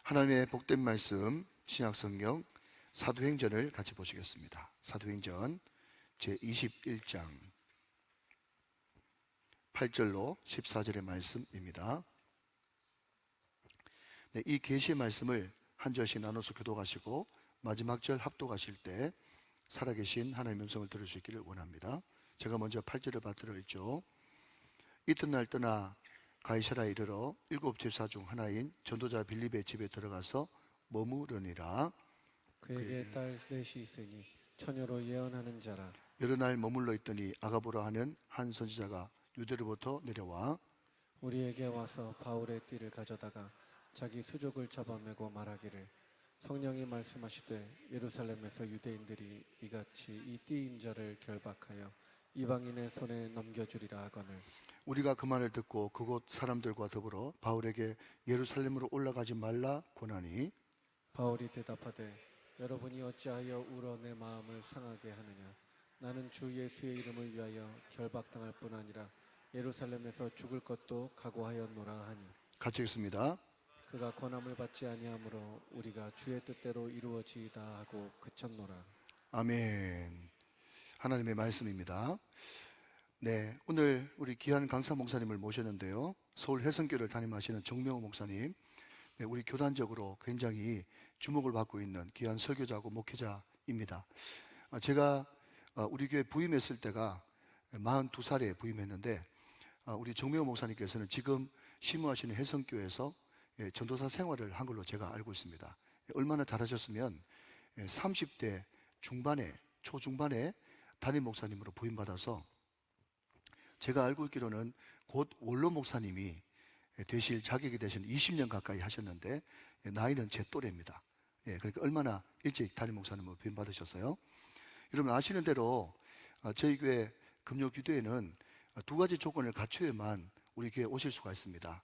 하나님의 복된 말씀 신약성경 사도행전을 같이 보시겠습니다. 사도행전 제21장 8절로 14절의 말씀입니다. 이 계시의 말씀을 한 절씩 나눠서 교독하시고 마지막 절 합독하실 때 살아계신 하나님의 음성을 들을 수 있기를 원합니다. 제가 먼저 8절을 받들어 읽죠. 이튿날 떠나 가이사라에 이르러 7 집사 중 하나인 전도자 빌립의 집에 들어가서 머무르니라. 그에게 딸 넷이 있으니 처녀로 예언하는 자라. 여러 날 머물러 있더니 아가보라 하는 한 선지자가 유대로부터 내려와 우리에게 와서 바울의 띠를 가져다가 자기 수족을 잡아매고 말하기를, 성령이 말씀하시되 예루살렘에서 유대인들이 이같이 이 띠 인자를 결박하여 이방인의 손에 넘겨주리라 하거늘. 우리가 그 말을 듣고 그곳 사람들과 더불어 바울에게 예루살렘으로 올라가지 말라 고나니, 바울이 대답하되 여러분이 어찌하여 울어 내 마음을 상하게 하느냐. 나는 주 예수의 이름을 위하여 결박당할 뿐 아니라 예루살렘에서 죽을 것도 각오하였노라 하니, 같이 읽습니다. 그가 권함을 받지 아니하므로 우리가 주의 뜻대로 이루어지이다 하고 그쳤노라. 아멘. 하나님의 말씀입니다. 네, 오늘 우리 귀한 강사 목사님을 모셨는데요. 서울 해성교를 담임하시는 정명호 목사님. 네, 우리 교단적으로 굉장히 주목을 받고 있는 귀한 설교자고 목회자입니다. 제가 우리 교회 부임했을 때가 42살에 부임했는데, 우리 정명호 목사님께서는 지금 심무하시는 해성교에서 전도사 생활을 한 걸로 제가 알고 있습니다. 얼마나 잘하셨으면 30대 중반에, 초중반에 담임 목사님으로 부임받아서 제가 알고 있기로는 곧 원로 목사님이 되실 자격이 되신 20년 가까이 하셨는데 나이는 제 또래입니다. 그러니까 얼마나 일찍 담임 목사님으로 부임받으셨어요. 여러분 아시는 대로 저희 교회 금요기도회는 두 가지 조건을 갖추어야만 우리 교회에 오실 수가 있습니다.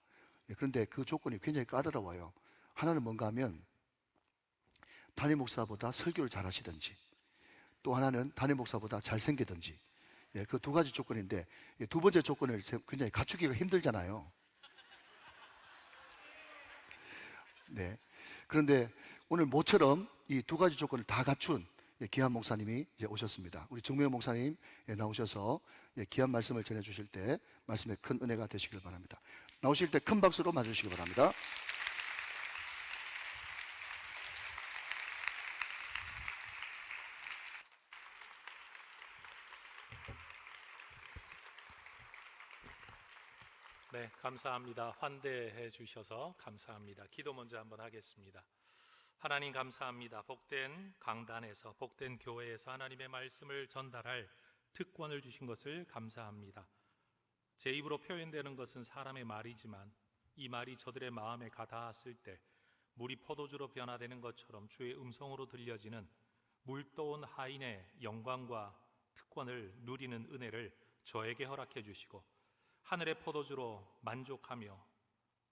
그런데 그 조건이 굉장히 까다로워요. 하나는 뭔가 하면 담임 목사보다 설교를 잘 하시든지, 또 하나는 담임 목사보다 잘생기든지, 그 두 가지 조건인데 두 번째 조건을 굉장히 갖추기가 힘들잖아요. 네. 그런데 오늘 모처럼 이 두 가지 조건을 다 갖춘 귀한 목사님이 이제 오셨습니다. 우리 정명호 목사님 나오셔서 귀한 말씀을 전해주실 때 말씀에 큰 은혜가 되시길 바랍니다. 나오실 때 큰 박수로 맞으시기 바랍니다. 네, 감사합니다. 환대해 주셔서 감사합니다. 기도 먼저 한번 하겠습니다. 하나님 감사합니다. 복된 강단에서, 복된 교회에서 하나님의 말씀을 전달할 특권을 주신 것을 감사합니다. 제 입으로 표현되는 것은 사람의 말이지만 이 말이 저들의 마음에 가닿았을 때 물이 포도주로 변화되는 것처럼 주의 음성으로 들려지는 물떠온 하인의 영광과 특권을 누리는 은혜를 저에게 허락해 주시고, 하늘의 포도주로 만족하며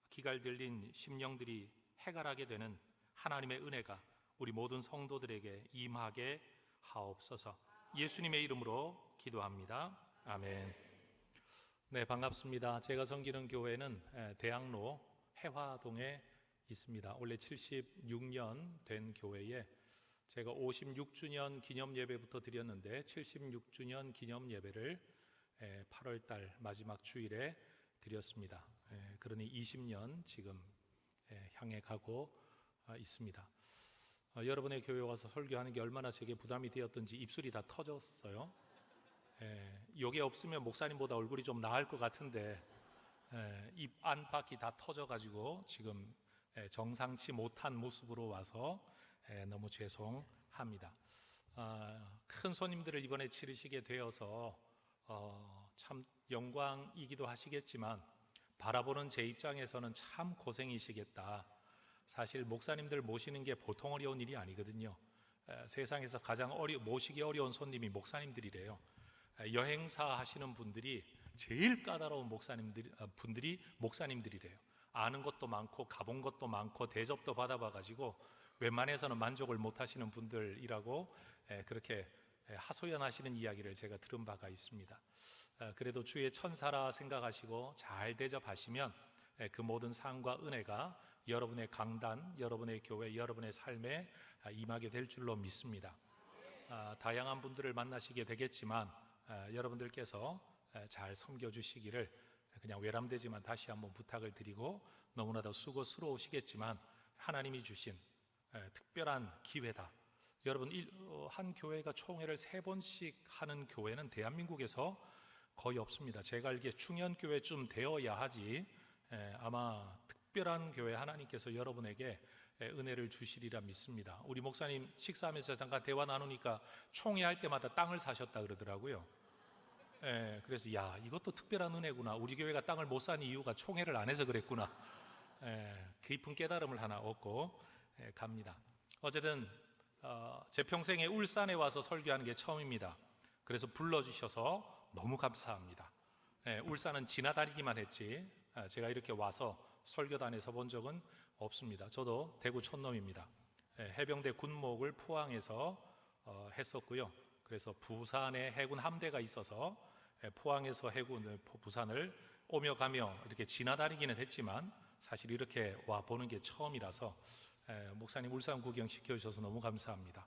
기갈 들린 심령들이 해갈하게 되는 하나님의 은혜가 우리 모든 성도들에게 임하게 하옵소서. 예수님의 이름으로 기도합니다. 아멘. 네, 반갑습니다. 제가 섬기는 교회는 대학로 해화동에 있습니다. 원래 76년 된 교회에 제가 56주년 기념 예배부터 드렸는데 76주년 기념 예배를 8월 달 마지막 주일에 드렸습니다. 그러니 20년 지금 향해 가고 있습니다. 여러분의 교회 와서 설교하는 게 얼마나 제게 부담이 되었던지 입술이 다 터졌어요. 요게 없으면 목사님보다 얼굴이 좀 나을 것 같은데 입 안팎이 다 터져가지고 지금 정상치 못한 모습으로 와서 너무 죄송합니다. 큰 손님들을 이번에 치르시게 되어서 참 영광이기도 하시겠지만 바라보는 제 입장에서는 참 고생이시겠다. 사실 목사님들 모시는 게 보통 어려운 일이 아니거든요. 세상에서 가장 모시기 어려운 손님이 목사님들이래요. 여행사 하시는 분들이 제일 까다로운 분들이 목사님들이래요. 아는 것도 많고 가본 것도 많고 대접도 받아봐가지고 웬만해서는 만족을 못 하시는 분들이라고 그렇게 하소연하시는 이야기를 제가 들은 바가 있습니다. 그래도 주의 천사라 생각하시고 잘 대접하시면 그 모든 상과 은혜가 여러분의 강단, 여러분의 교회, 여러분의 삶에 임하게 될 줄로 믿습니다. 다양한 분들을 만나시게 되겠지만 여러분들께서 잘 섬겨주시기를 그냥 외람되지만 다시 한번 부탁을 드리고, 너무나도 수고스러우시겠지만 하나님이 주신 특별한 기회다. 여러분, 한 교회가 총회를 3번씩 하는 교회는 대한민국에서 거의 없습니다. 제가 알기에 충현교회쯤 되어야 하지, 아마 특별한 교회 하나님께서 여러분에게 은혜를 주시리라 믿습니다. 우리 목사님 식사하면서 잠깐 대화 나누니까 총회할 때마다 땅을 사셨다 그러더라고요. 그래서 야, 이것도 특별한 은혜구나. 우리 교회가 땅을 못 산 이유가 총회를 안 해서 그랬구나. 깊은 깨달음을 하나 얻고 갑니다. 어쨌든 제 평생에 울산에 와서 설교하는 게 처음입니다. 그래서 불러주셔서 너무 감사합니다. 울산은 지나다니기만 했지 제가 이렇게 와서 설교단에 서본 적은 없습니다. 저도 대구 촌놈입니다. 해병대 군목을 포항에서 했었고요. 그래서 부산에 해군 함대가 있어서 포항에서 해군 부산을 오며 가며 이렇게 지나다니기는 했지만 사실 이렇게 와 보는 게 처음이라서 목사님 울산 구경 시켜주셔서 너무 감사합니다.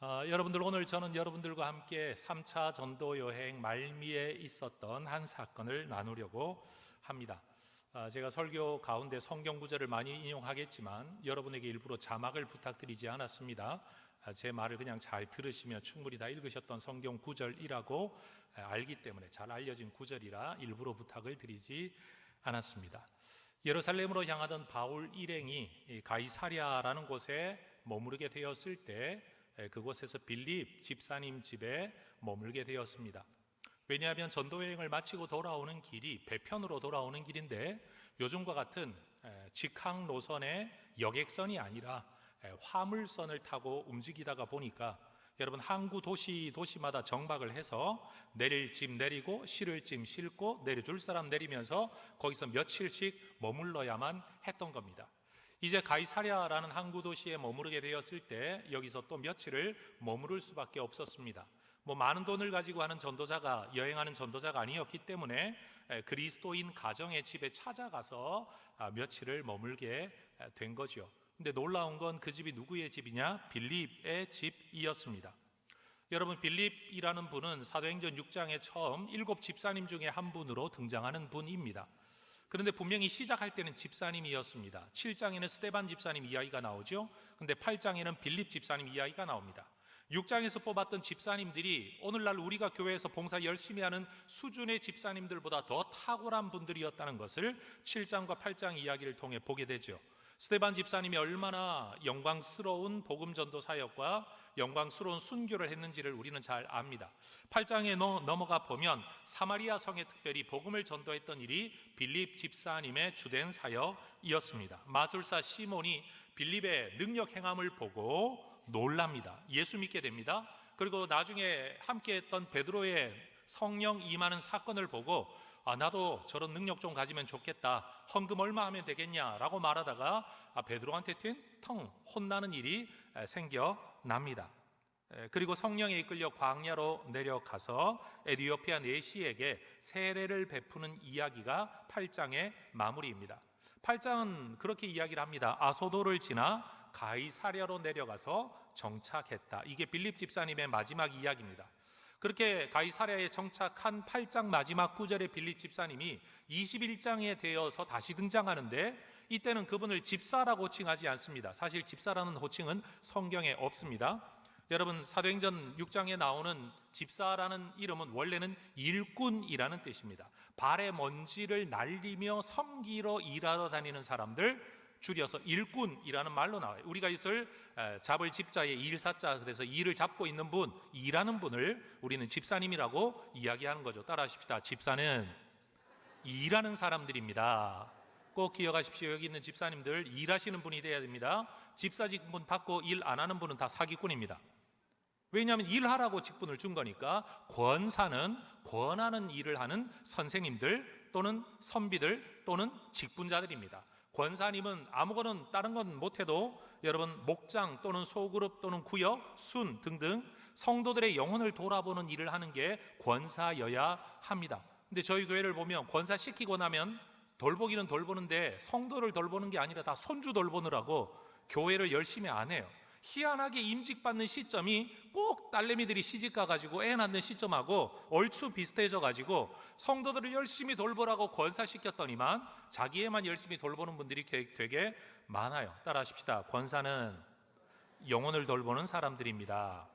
여러분들, 오늘 저는 여러분들과 함께 3차 전도 여행 말미에 있었던 한 사건을 나누려고 합니다. 제가 설교 가운데 성경 구절을 많이 인용하겠지만 여러분에게 일부러 자막을 부탁드리지 않았습니다. 제 말을 그냥 잘 들으시면 충분히 다 읽으셨던 성경 구절이라고 알기 때문에, 잘 알려진 구절이라 일부러 부탁을 드리지 않았습니다. 예루살렘으로 향하던 바울 일행이 가이사랴라는 곳에 머무르게 되었을 때 그곳에서 빌립 집사님 집에 머물게 되었습니다. 왜냐하면 전도여행을 마치고 돌아오는 길이 배편으로 돌아오는 길인데 요즘과 같은 직항 노선의 여객선이 아니라 화물선을 타고 움직이다가 보니까 여러분, 항구 도시마다 정박을 해서 내릴 짐 내리고 실을 짐 싣고 내려줄 사람 내리면서 거기서 며칠씩 머물러야만 했던 겁니다. 이제 가이사랴라는 항구 도시에 머무르게 되었을 때 여기서 또 며칠을 머무를 수밖에 없었습니다. 많은 돈을 가지고 하는 전도자가, 여행하는 전도자가 아니었기 때문에 그리스도인 가정의 집에 찾아가서 며칠을 머물게 된 거죠. 근데 놀라운 건 그 집이 누구의 집이냐? 빌립의 집이었습니다. 여러분, 빌립이라는 분은 사도행전 6장에 처음 7 집사님 중에 한 분으로 등장하는 분입니다. 그런데 분명히 시작할 때는 집사님이었습니다. 7장에는 스데반 집사님 이야기가 나오죠. 근데 8장에는 빌립 집사님 이야기가 나옵니다. 6장에서 뽑았던 집사님들이 오늘날 우리가 교회에서 봉사 열심히 하는 수준의 집사님들보다 더 탁월한 분들이었다는 것을 7장과 8장 이야기를 통해 보게 되죠. 스데반 집사님이 얼마나 영광스러운 복음 전도 사역과 영광스러운 순교를 했는지를 우리는 잘 압니다. 8장에 넘어가 보면 사마리아 성에 특별히 복음을 전도했던 일이 빌립 집사님의 주된 사역이었습니다. 마술사 시몬이 빌립의 능력 행함을 보고 놀랍니다. 예수 믿게 됩니다. 그리고 나중에 함께했던 베드로의 성령 임하는 사건을 보고 나도 저런 능력 좀 가지면 좋겠다. 헌금 얼마 하면 되겠냐라고 말하다가 베드로한테 텅 혼나는 일이 생겨납니다. 그리고 성령에 이끌려 광야로 내려가서 에티오피아 내시에게 세례를 베푸는 이야기가 8장의 마무리입니다. 8장은 그렇게 이야기를 합니다. 아소도를 지나 가이사랴로 내려가서 정착했다. 이게 빌립 집사님의 마지막 이야기입니다. 그렇게 가이사랴에 정착한 8장 마지막 구절의 빌립 집사님이 21장에 되어서 다시 등장하는데 이때는 그분을 집사라고 칭하지 않습니다. 사실 집사라는 호칭은 성경에 없습니다. 여러분, 사도행전 6장에 나오는 집사라는 이름은 원래는 일꾼이라는 뜻입니다. 발에 먼지를 날리며 섬기러 일하러 다니는 사람들, 줄여서 일꾼이라는 말로 나와요. 우리가 이것을 잡을 집자에 일사자, 그래서 일을 잡고 있는 분, 일하는 분을 우리는 집사님이라고 이야기하는 거죠. 따라하십시다. 집사는 일하는 사람들입니다. 꼭 기억하십시오. 여기 있는 집사님들, 일하시는 분이 돼야 됩니다. 집사 직분 받고 일 안 하는 분은 다 사기꾼입니다. 왜냐하면 일하라고 직분을 준 거니까. 권사는 권하는 일을 하는 선생님들 또는 선비들 또는 직분자들입니다. 권사님은 아무거나 다른 건 못해도 여러분 목장 또는 소그룹 또는 구역, 순 등등 성도들의 영혼을 돌아보는 일을 하는 게 권사여야 합니다. 근데 저희 교회를 보면 권사 시키고 나면 돌보기는 돌보는데 성도를 돌보는 게 아니라 다 손주 돌보느라고 교회를 열심히 안 해요. 희한하게 임직받는 시점이 꼭 딸내미들이 시집가가지고 애 낳는 시점하고 얼추 비슷해져가지고 성도들을 열심히 돌보라고 권사시켰더니만 자기애만 열심히 돌보는 분들이 되게 많아요. 따라하십시다. 권사는 영혼을 돌보는 사람들입니다.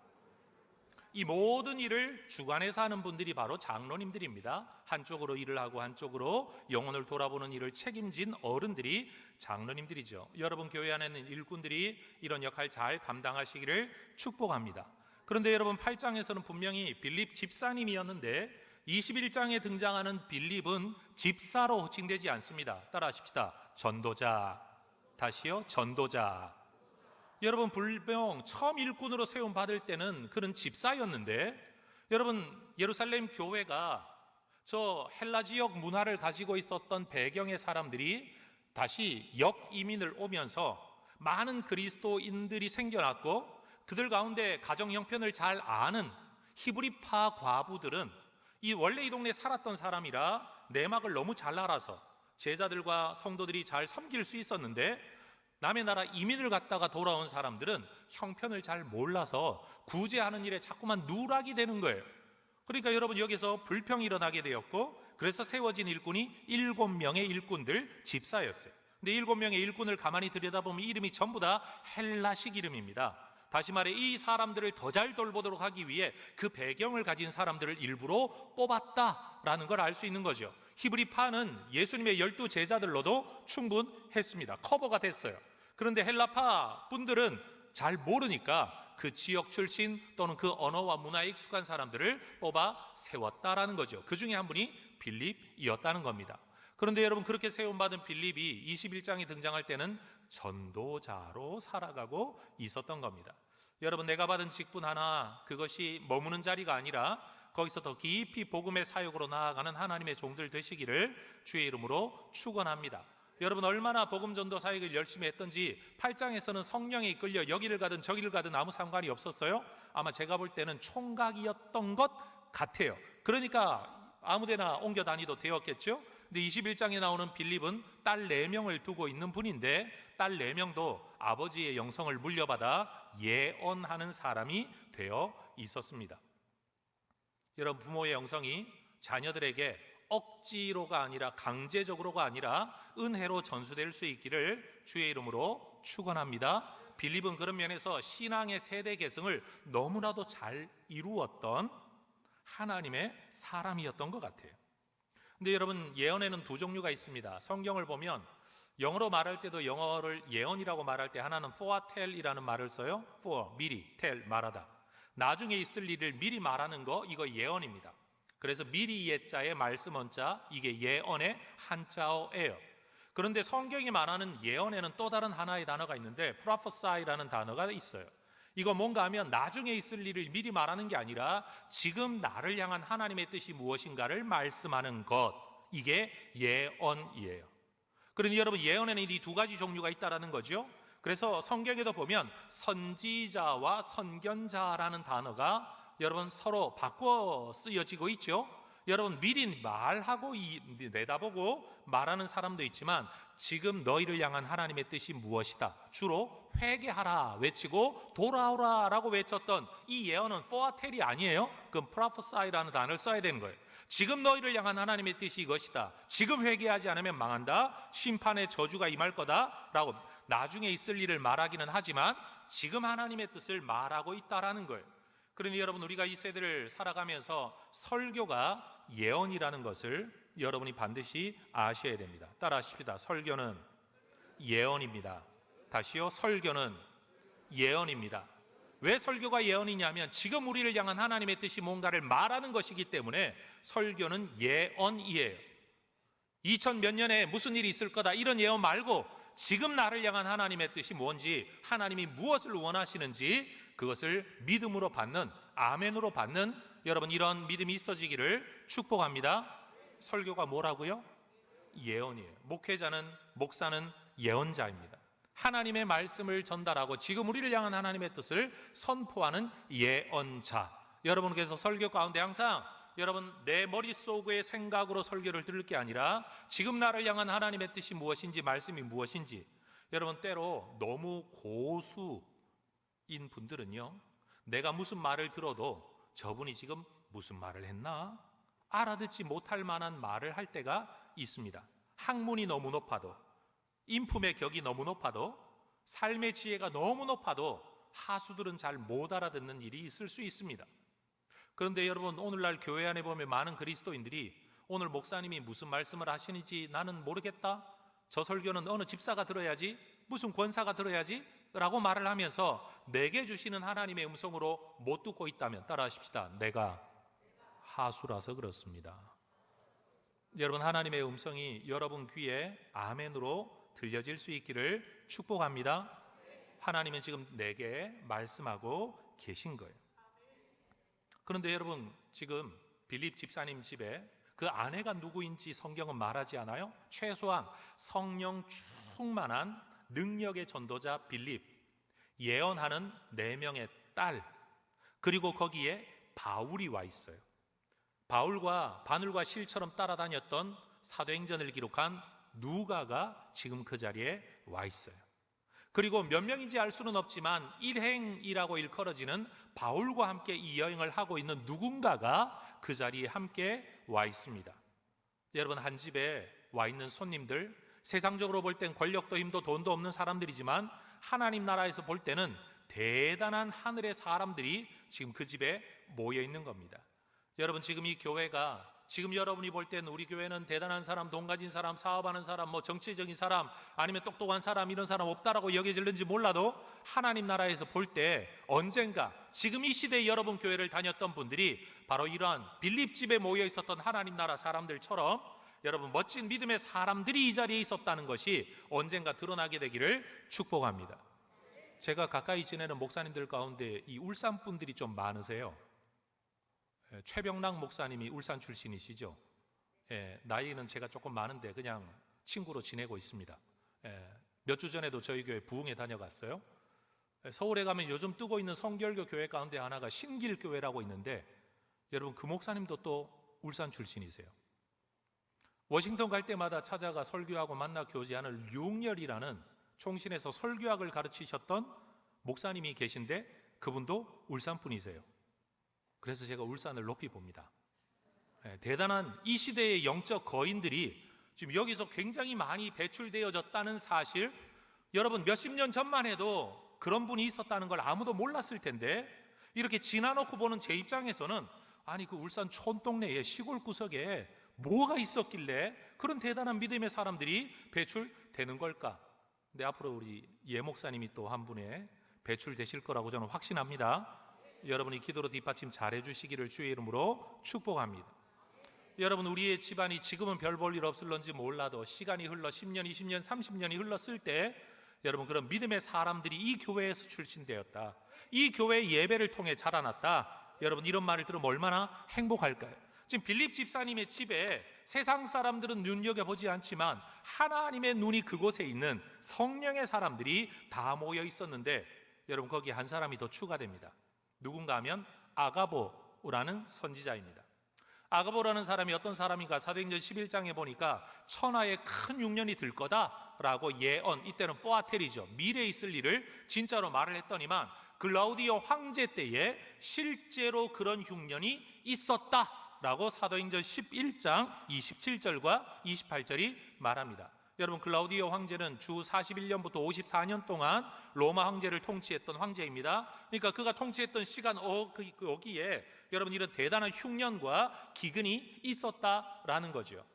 이 모든 일을 주관해서 하는 분들이 바로 장로님들입니다. 한쪽으로 일을 하고 한쪽으로 영혼을 돌아보는 일을 책임진 어른들이 장로님들이죠. 여러분 교회 안에는 일꾼들이 이런 역할 잘 감당하시기를 축복합니다. 그런데 여러분 8장에서는 분명히 빌립 집사님이었는데 21장에 등장하는 빌립은 집사로 호칭되지 않습니다. 따라하십시다. 전도자. 다시요. 전도자. 여러분 불명 처음 일꾼으로 세움 받을 때는 그는 집사였는데 여러분 예루살렘 교회가 저 헬라 지역 문화를 가지고 있었던 배경의 사람들이 다시 역이민을 오면서 많은 그리스도인들이 생겨났고 그들 가운데 가정 형편을 잘 아는 히브리파 과부들은 원래 이 동네에 살았던 사람이라 내막을 너무 잘 알아서 제자들과 성도들이 잘 섬길 수 있었는데 남의 나라 이민을 갔다가 돌아온 사람들은 형편을 잘 몰라서 구제하는 일에 자꾸만 누락이 되는 거예요. 그러니까 여러분 여기서 불평이 일어나게 되었고 그래서 세워진 일꾼이 7명의 일꾼들 집사였어요. 근데 7명의 일꾼을 가만히 들여다보면 이름이 전부 다 헬라식 이름입니다. 다시 말해 이 사람들을 더 잘 돌보도록 하기 위해 그 배경을 가진 사람들을 일부러 뽑았다라는 걸 알 수 있는 거죠. 히브리파는 예수님의 12 제자들로도 충분했습니다. 커버가 됐어요. 그런데 헬라파 분들은 잘 모르니까 그 지역 출신 또는 그 언어와 문화에 익숙한 사람들을 뽑아 세웠다라는 거죠. 그 중에 한 분이 빌립이었다는 겁니다. 그런데 여러분 그렇게 세움받은 빌립이 21장에 등장할 때는 전도자로 살아가고 있었던 겁니다. 여러분 내가 받은 직분 하나 그것이 머무는 자리가 아니라 거기서 더 깊이 복음의 사역으로 나아가는 하나님의 종들 되시기를 주의 이름으로 축원합니다. 여러분 얼마나 복음 전도 사역을 열심히 했던지 8장에서는 성령에 이끌려 여기를 가든 저기를 가든 아무 상관이 없었어요. 아마 제가 볼 때는 총각이었던 것 같아요. 그러니까 아무데나 옮겨 다니도 되었겠죠. 근데 21장에 나오는 빌립은 딸 4명을 두고 있는 분인데 딸 4명도 아버지의 영성을 물려받아 예언하는 사람이 되어 있었습니다. 여러분 부모의 영성이 자녀들에게 억지로가 아니라 강제적으로가 아니라 은혜로 전수될 수 있기를 주의 이름으로 축원합니다. 빌립은 그런 면에서 신앙의 세대 계승을 너무나도 잘 이루었던 하나님의 사람이었던 것 같아요. 근데 여러분 예언에는 두 종류가 있습니다. 성경을 보면 영어로 말할 때도 영어를 예언이라고 말할 때 하나는 foretell이라는 말을 써요. for 미리, tell 말하다. 나중에 있을 일을 미리 말하는 거 이거 예언입니다. 그래서 미리 예자의 말씀 원자 이게 예언의 한자어예요. 그런데 성경이 말하는 예언에는 또 다른 하나의 단어가 있는데 prophesy라는 단어가 있어요. 이거 뭔가 하면 나중에 있을 일을 미리 말하는 게 아니라 지금 나를 향한 하나님의 뜻이 무엇인가를 말씀하는 것 이게 예언이에요. 그러니 여러분 예언에는 이 두 가지 종류가 있다라는 거죠. 그래서 성경에도 보면 선지자와 선견자라는 단어가 여러분 서로 바꿔 쓰여지고 있죠. 여러분 미리 말하고 내다보고 말하는 사람도 있지만 지금 너희를 향한 하나님의 뜻이 무엇이다 주로 회개하라 외치고 돌아오라 라고 외쳤던 이 예언은 foretell이 아니에요. 그럼 prophesy라는 단어를 써야 되는 거예요. 지금 너희를 향한 하나님의 뜻이 이것이다. 지금 회개하지 않으면 망한다. 심판의 저주가 임할 거다 라고 나중에 있을 일을 말하기는 하지만 지금 하나님의 뜻을 말하고 있다라는 거예요. 그러니 여러분 우리가 이 세대를 살아가면서 설교가 예언이라는 것을 여러분이 반드시 아셔야 됩니다. 따라하십시다. 설교는 예언입니다. 다시요. 설교는 예언입니다. 왜 설교가 예언이냐면 지금 우리를 향한 하나님의 뜻이 뭔가를 말하는 것이기 때문에 설교는 예언이에요. 2000 몇 년에 무슨 일이 있을 거다 이런 예언 말고 지금 나를 향한 하나님의 뜻이 뭔지 하나님이 무엇을 원하시는지 그것을 믿음으로 받는 아멘으로 받는 여러분 이런 믿음이 있어지기를 축복합니다. 설교가 뭐라고요? 예언이에요. 목회자는 목사는 예언자입니다. 하나님의 말씀을 전달하고 지금 우리를 향한 하나님의 뜻을 선포하는 예언자. 여러분께서 설교 가운데 항상 여러분 내 머릿속의 생각으로 설교를 들을 게 아니라 지금 나를 향한 하나님의 뜻이 무엇인지, 말씀이 무엇인지, 여러분 때로 너무 고수인 분들은요, 내가 무슨 말을 들어도 저분이 지금 무슨 말을 했나 알아듣지 못할 만한 말을 할 때가 있습니다. 학문이 너무 높아도, 인품의 격이 너무 높아도, 삶의 지혜가 너무 높아도 하수들은 잘 못 알아듣는 일이 있을 수 있습니다. 그런데 여러분 오늘날 교회 안에 보면 많은 그리스도인들이 오늘 목사님이 무슨 말씀을 하시는지 나는 모르겠다, 저 설교는 어느 집사가 들어야지, 무슨 권사가 들어야지 라고 말을 하면서 내게 주시는 하나님의 음성으로 못 듣고 있다면 따라하십시다. 내가 하수라서 그렇습니다. 여러분 하나님의 음성이 여러분 귀에 아멘으로 들려질 수 있기를 축복합니다. 하나님은 지금 내게 말씀하고 계신 거예요. 그런데 여러분 지금 빌립 집사님 집에 그 아내가 누구인지 성경은 말하지 않아요? 최소한 성령 충만한 능력의 전도자 빌립, 예언하는 4명의 딸, 그리고 거기에 바울이 와 있어요. 바울과 바늘과 실처럼 따라다녔던 사도행전을 기록한 누가가 지금 그 자리에 와 있어요. 그리고 몇 명인지 알 수는 없지만 일행이라고 일컬어지는 바울과 함께 이 여행을 하고 있는 누군가가 그 자리에 함께 와 있습니다. 여러분 한 집에 와 있는 손님들, 세상적으로 볼 땐 권력도 힘도 돈도 없는 사람들이지만 하나님 나라에서 볼 때는 대단한 하늘의 사람들이 지금 그 집에 모여 있는 겁니다. 여러분 지금 이 교회가, 지금 여러분이 볼 때는 우리 교회는 대단한 사람, 돈 가진 사람, 사업하는 사람, 뭐 정치적인 사람, 아니면 똑똑한 사람, 이런 사람 없다라고 여겨질는지 몰라도 하나님 나라에서 볼 때 언젠가 지금 이 시대에 여러분 교회를 다녔던 분들이 바로 이러한 빌립 집에 모여 있었던 하나님 나라 사람들처럼 여러분 멋진 믿음의 사람들이 이 자리에 있었다는 것이 언젠가 드러나게 되기를 축복합니다. 제가 가까이 지내는 목사님들 가운데 이 울산 분들이 좀 많으세요. 최병락 목사님이 울산 출신이시죠. 나이는 제가 조금 많은데 그냥 친구로 지내고 있습니다. 몇 주 전에도 저희 교회 부흥에 다녀갔어요. 서울에 가면 요즘 뜨고 있는 성결교 교회 가운데 하나가 신길교회라고 있는데 여러분 그 목사님도 또 울산 출신이세요. 워싱턴 갈 때마다 찾아가 설교하고 만나 교제하는 류웅열이라는 총신에서 설교학을 가르치셨던 목사님이 계신데 그분도 울산 분이세요. 그래서 제가 울산을 높이 봅니다. 대단한 이 시대의 영적 거인들이 지금 여기서 굉장히 많이 배출되어졌다는 사실, 여러분 몇십 년 전만 해도 그런 분이 있었다는 걸 아무도 몰랐을 텐데 이렇게 지나놓고 보는 제 입장에서는 아니 그 울산 촌동네의 시골 구석에 뭐가 있었길래 그런 대단한 믿음의 사람들이 배출되는 걸까? 근데 앞으로 우리 예 목사님이 또 한 분의 배출되실 거라고 저는 확신합니다. 여러분이 기도로 뒷받침 잘해 주시기를 주의 이름으로 축복합니다. 여러분 우리의 집안이 지금은 별 볼 일 없을런지 몰라도 시간이 흘러 10년, 20년, 30년이 흘렀을 때 여러분 그런 믿음의 사람들이 이 교회에서 출신되었다, 이 교회의 예배를 통해 자라났다, 여러분 이런 말을 들으면 얼마나 행복할까요? 지금 빌립 집사님의 집에 세상 사람들은 눈여겨보지 않지만 하나님의 눈이 그곳에 있는 성령의 사람들이 다 모여 있었는데 여러분 거기에 한 사람이 더 추가됩니다. 누군가 하면 아가보라는 선지자입니다. 아가보라는 사람이 어떤 사람인가? 사도행전 11장에 보니까 천하에 큰 흉년이 들 거다라고 예언, 이때는 포아텔이죠, 미래에 있을 일을 진짜로 말을 했더니만 글라우디오 황제 때에 실제로 그런 흉년이 있었다라고 사도행전 11장 27절과 28절이 말합니다. 여러분 글라우디오 황제는 주 41년부터 54년 동안 로마 황제를 통치했던 황제입니다. 그러니까 그가 통치했던 시간 거기에 여러분 이런 대단한 흉년과 기근이 있었다라는 거죠.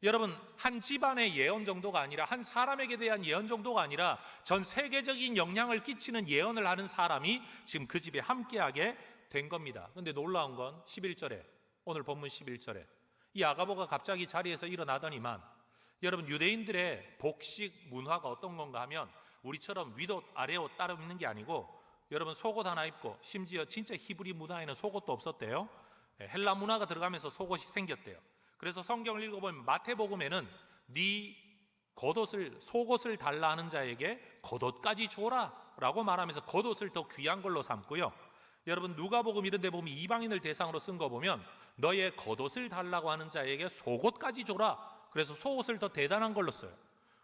여러분 한 집안의 예언 정도가 아니라, 한 사람에게 대한 예언 정도가 아니라 전 세계적인 영향을 끼치는 예언을 하는 사람이 지금 그 집에 함께하게 된 겁니다. 그런데 놀라운 건 11절에, 오늘 본문 11절에 이 아가보가 갑자기 자리에서 일어나더니만, 여러분 유대인들의 복식 문화가 어떤 건가 하면 우리처럼 윗옷 아래옷 따로 입는 게 아니고 여러분 속옷 하나 입고, 심지어 진짜 히브리 문화에는 속옷도 없었대요. 헬라 문화가 들어가면서 속옷이 생겼대요. 그래서 성경을 읽어보면 마태복음에는 네 겉옷을, 속옷을 달라 하는 자에게 겉옷까지 줘라 라고 말하면서 겉옷을 더 귀한 걸로 삼고요. 여러분 누가복음 이런 데 보면 이방인을 대상으로 쓴 거 보면 너의 겉옷을 달라고 하는 자에게 속옷까지 줘라. 그래서 속옷을 더 대단한 걸로 써요.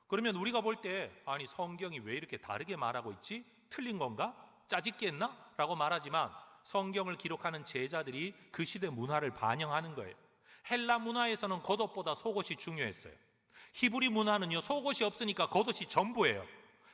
그러면 우리가 볼 때 아니 성경이 왜 이렇게 다르게 말하고 있지? 틀린 건가? 짜집기 했나? 라고 말하지만 성경을 기록하는 제자들이 그 시대 문화를 반영하는 거예요. 헬라 문화에서는 겉옷보다 속옷이 중요했어요. 히브리 문화는요, 속옷이 없으니까 겉옷이 전부예요.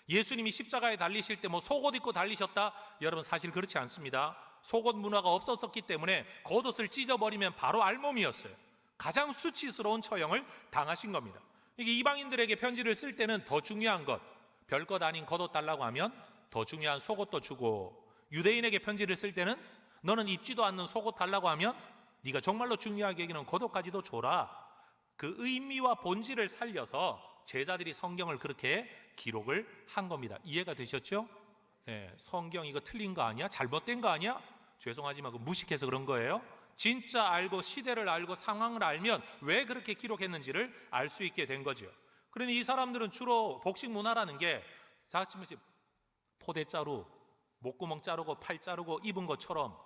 예수님이 십자가에 달리실 때 뭐 속옷 입고 달리셨다? 여러분 사실 그렇지 않습니다. 속옷 문화가 없었기 때문에 겉옷을 찢어버리면 바로 알몸이었어요. 가장 수치스러운 처형을 당하신 겁니다. 이게 이방인들에게 편지를 쓸 때는 더 중요한 것, 별것 아닌 겉옷 달라고 하면 더 중요한 속옷도 주고, 유대인에게 편지를 쓸 때는 너는 입지도 않는 속옷 달라고 하면 네가 정말로 중요하게 여기는 겉옷까지도 줘라. 그 의미와 본질을 살려서 제자들이 성경을 그렇게 기록을 한 겁니다. 이해가 되셨죠? 성경 이거 틀린 거 아니야? 잘못된 거 아니야? 죄송하지만 그 무식해서 그런 거예요. 진짜 알고 시대를 알고 상황을 알면 왜 그렇게 기록했는지를 알 수 있게 된 거죠. 그러니 이 사람들은 주로 복식 문화라는 게 포대 자루, 목구멍 자르고 팔 자르고 입은 것처럼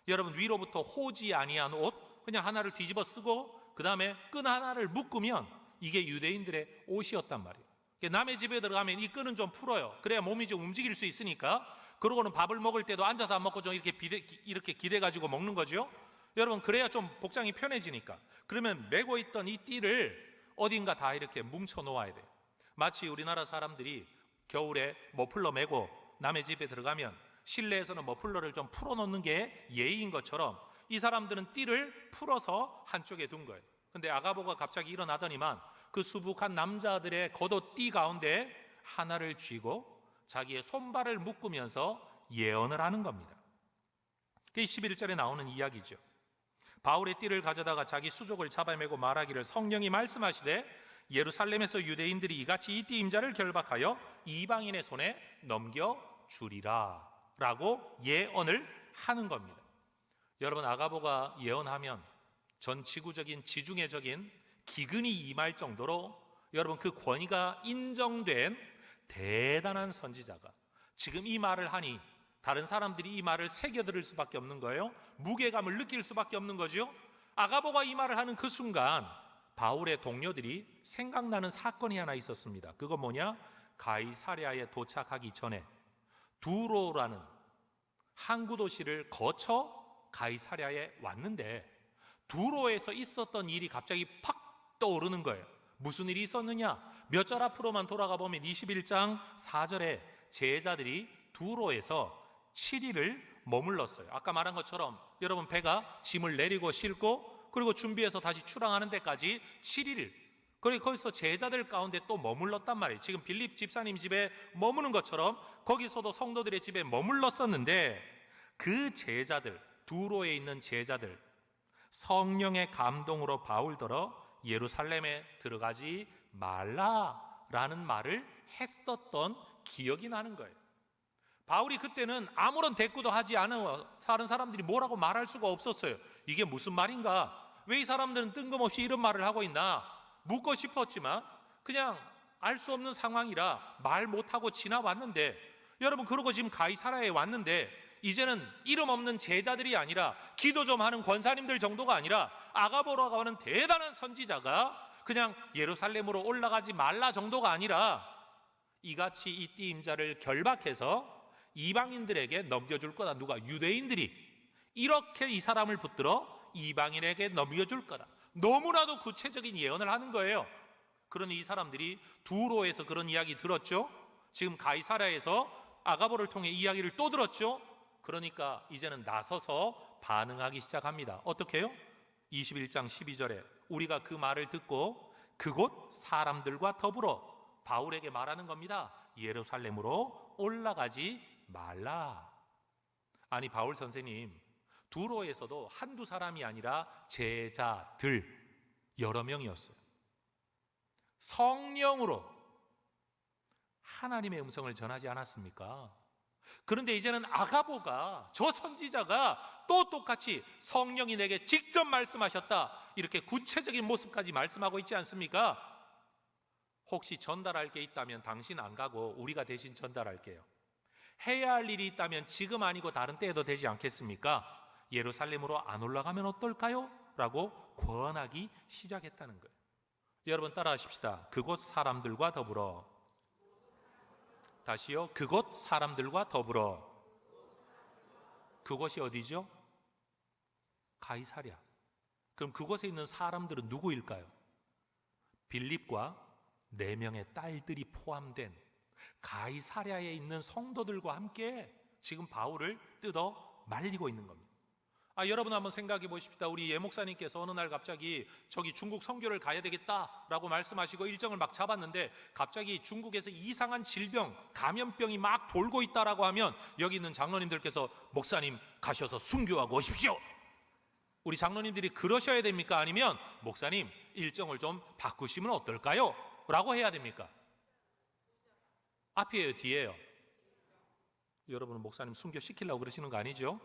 여러분 위로부터 호지 아니한 옷 그냥 하나를 뒤집어 쓰고 그 다음에 끈 하나를 묶으면 이게 유대인들의 옷이었단 말이에요. 남의 집에 들어가면 이 끈은 좀 풀어요. 그래야 몸이 좀 움직일 수 있으니까. 그러고는 밥을 먹을 때도 앉아서 안 먹고 좀 이렇게 기대가지고 먹는 거죠. 여러분 그래야 좀 복장이 편해지니까. 그러면 메고 있던 이 띠를 어딘가 다 이렇게 뭉쳐 놓아야 돼요. 마치 우리나라 사람들이 겨울에 머플러 메고 남의 집에 들어가면 실내에서는 머플러를 좀 풀어놓는 게 예의인 것처럼 이 사람들은 띠를 풀어서 한쪽에 둔 거예요. 근데 아가보가 갑자기 일어나더니만 그 수북한 남자들의 겉옷 띠 가운데 하나를 쥐고 자기의 손발을 묶으면서 예언을 하는 겁니다. 그게 11절에 나오는 이야기죠. 바울의 띠를 가져다가 자기 수족을 잡아매고 말하기를 성령이 말씀하시되 예루살렘에서 유대인들이 이같이 이 띠 임자를 결박하여 이방인의 손에 넘겨주리라 라고 예언을 하는 겁니다. 여러분 아가보가 예언하면 전 지구적인 지중해적인 기근이 임할 정도로 여러분 그 권위가 인정된 대단한 선지자가 지금 이 말을 하니 다른 사람들이 이 말을 새겨들을 수밖에 없는 거예요. 무게감을 느낄 수밖에 없는 거죠. 아가보가 이 말을 하는 그 순간 바울의 동료들이 생각나는 사건이 하나 있었습니다. 그건 뭐냐? 가이사랴에 도착하기 전에 두로라는 항구 도시를 거쳐 가이사랴에 왔는데 두로에서 있었던 일이 갑자기 팍 떠오르는 거예요. 무슨 일이 있었느냐? 몇 절 앞으로만 돌아가 보면 21장 4절에 제자들이 두로에서 7일을 머물렀어요. 아까 말한 것처럼 여러분 배가 짐을 내리고 싣고 그리고 준비해서 다시 출항하는 데까지 7일. 그리고 거기서 제자들 가운데 또 머물렀단 말이에요. 지금 빌립 집사님 집에 머무는 것처럼 거기서도 성도들의 집에 머물렀었는데 그 제자들, 두로에 있는 제자들 성령의 감동으로 바울더러 예루살렘에 들어가지 말라라는 말을 했었던 기억이 나는 거예요. 바울이 그때는 아무런 대꾸도 하지 않아 다른 사람들이 뭐라고 말할 수가 없었어요. 이게 무슨 말인가? 왜 이 사람들은 뜬금없이 이런 말을 하고 있나? 묻고 싶었지만 그냥 알 수 없는 상황이라 말 못하고 지나왔는데 여러분 그러고 지금 가이사랴에 왔는데 이제는 이름 없는 제자들이 아니라 기도 좀 하는 권사님들 정도가 아니라 아가보라고 하는 대단한 선지자가 그냥 예루살렘으로 올라가지 말라 정도가 아니라 이같이 이 띠 임자를 결박해서 이방인들에게 넘겨줄 거다. 누가? 유대인들이 이렇게 이 사람을 붙들어 이방인에게 넘겨줄 거다. 너무나도 구체적인 예언을 하는 거예요. 그러니 이 사람들이 두로에서 그런 이야기 들었죠. 지금 가이사랴에서 아가보를 통해 이야기를 또 들었죠. 그러니까 이제는 나서서 반응하기 시작합니다. 어떻게 해요? 21장 12절에 우리가 그 말을 듣고 그곳 사람들과 더불어 바울에게 말하는 겁니다. 예루살렘으로 올라가지 말라. 아니 바울 선생님, 두로에서도 한두 사람이 아니라 제자들 여러 명이었어요. 성령으로 하나님의 음성을 전하지 않았습니까? 그런데 이제는 아가보가, 저 선지자가 또 똑같이 성령이 내게 직접 말씀하셨다, 이렇게 구체적인 모습까지 말씀하고 있지 않습니까? 혹시 전달할 게 있다면 당신 안 가고 우리가 대신 전달할게요. 해야 할 일이 있다면 지금 아니고 다른 때에도 되지 않겠습니까? 예루살렘으로 안 올라가면 어떨까요? 라고 권하기 시작했다는 거예요. 여러분 따라하십시다. 그곳 사람들과 더불어. 다시요. 그곳 사람들과 더불어. 그곳이 어디죠? 가이사랴. 그럼 그곳에 있는 사람들은 누구일까요? 빌립과 4명의 딸들이 포함된 가이사랴에 있는 성도들과 함께 지금 바울을 뜯어 말리고 있는 겁니다. 여러분 한번 생각해 보십시다. 우리 예 목사님께서 어느 날 갑자기 저기 중국 선교를 가야 되겠다라고 말씀하시고 일정을 막 잡았는데 갑자기 중국에서 이상한 질병, 감염병이 막 돌고 있다라고 하면 여기 있는 장로님들께서 목사님 가셔서 순교하고 오십시오. 우리 장로님들이 그러셔야 됩니까? 아니면 목사님 일정을 좀 바꾸시면 어떨까요? 라고 해야 됩니까? 앞이에요, 뒤에요? 여러분은 목사님 순교시키려고 그러시는 거 아니죠?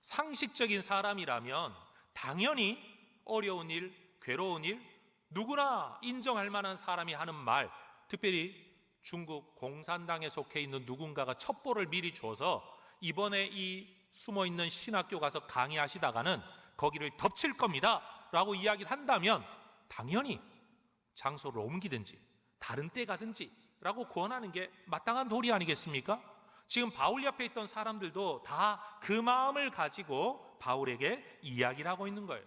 상식적인 사람이라면 당연히 어려운 일, 괴로운 일, 누구나 인정할 만한 사람이 하는 말, 특별히 중국 공산당에 속해 있는 누군가가 첩보를 미리 줘서 이번에 이 숨어있는 신학교 가서 강의하시다가는 거기를 덮칠 겁니다 라고 이야기를 한다면 당연히 장소를 옮기든지 다른 때 가든지 라고 권하는 게 마땅한 도리 아니겠습니까? 지금 바울 옆에 있던 사람들도 다 그 마음을 가지고 바울에게 이야기를 하고 있는 거예요.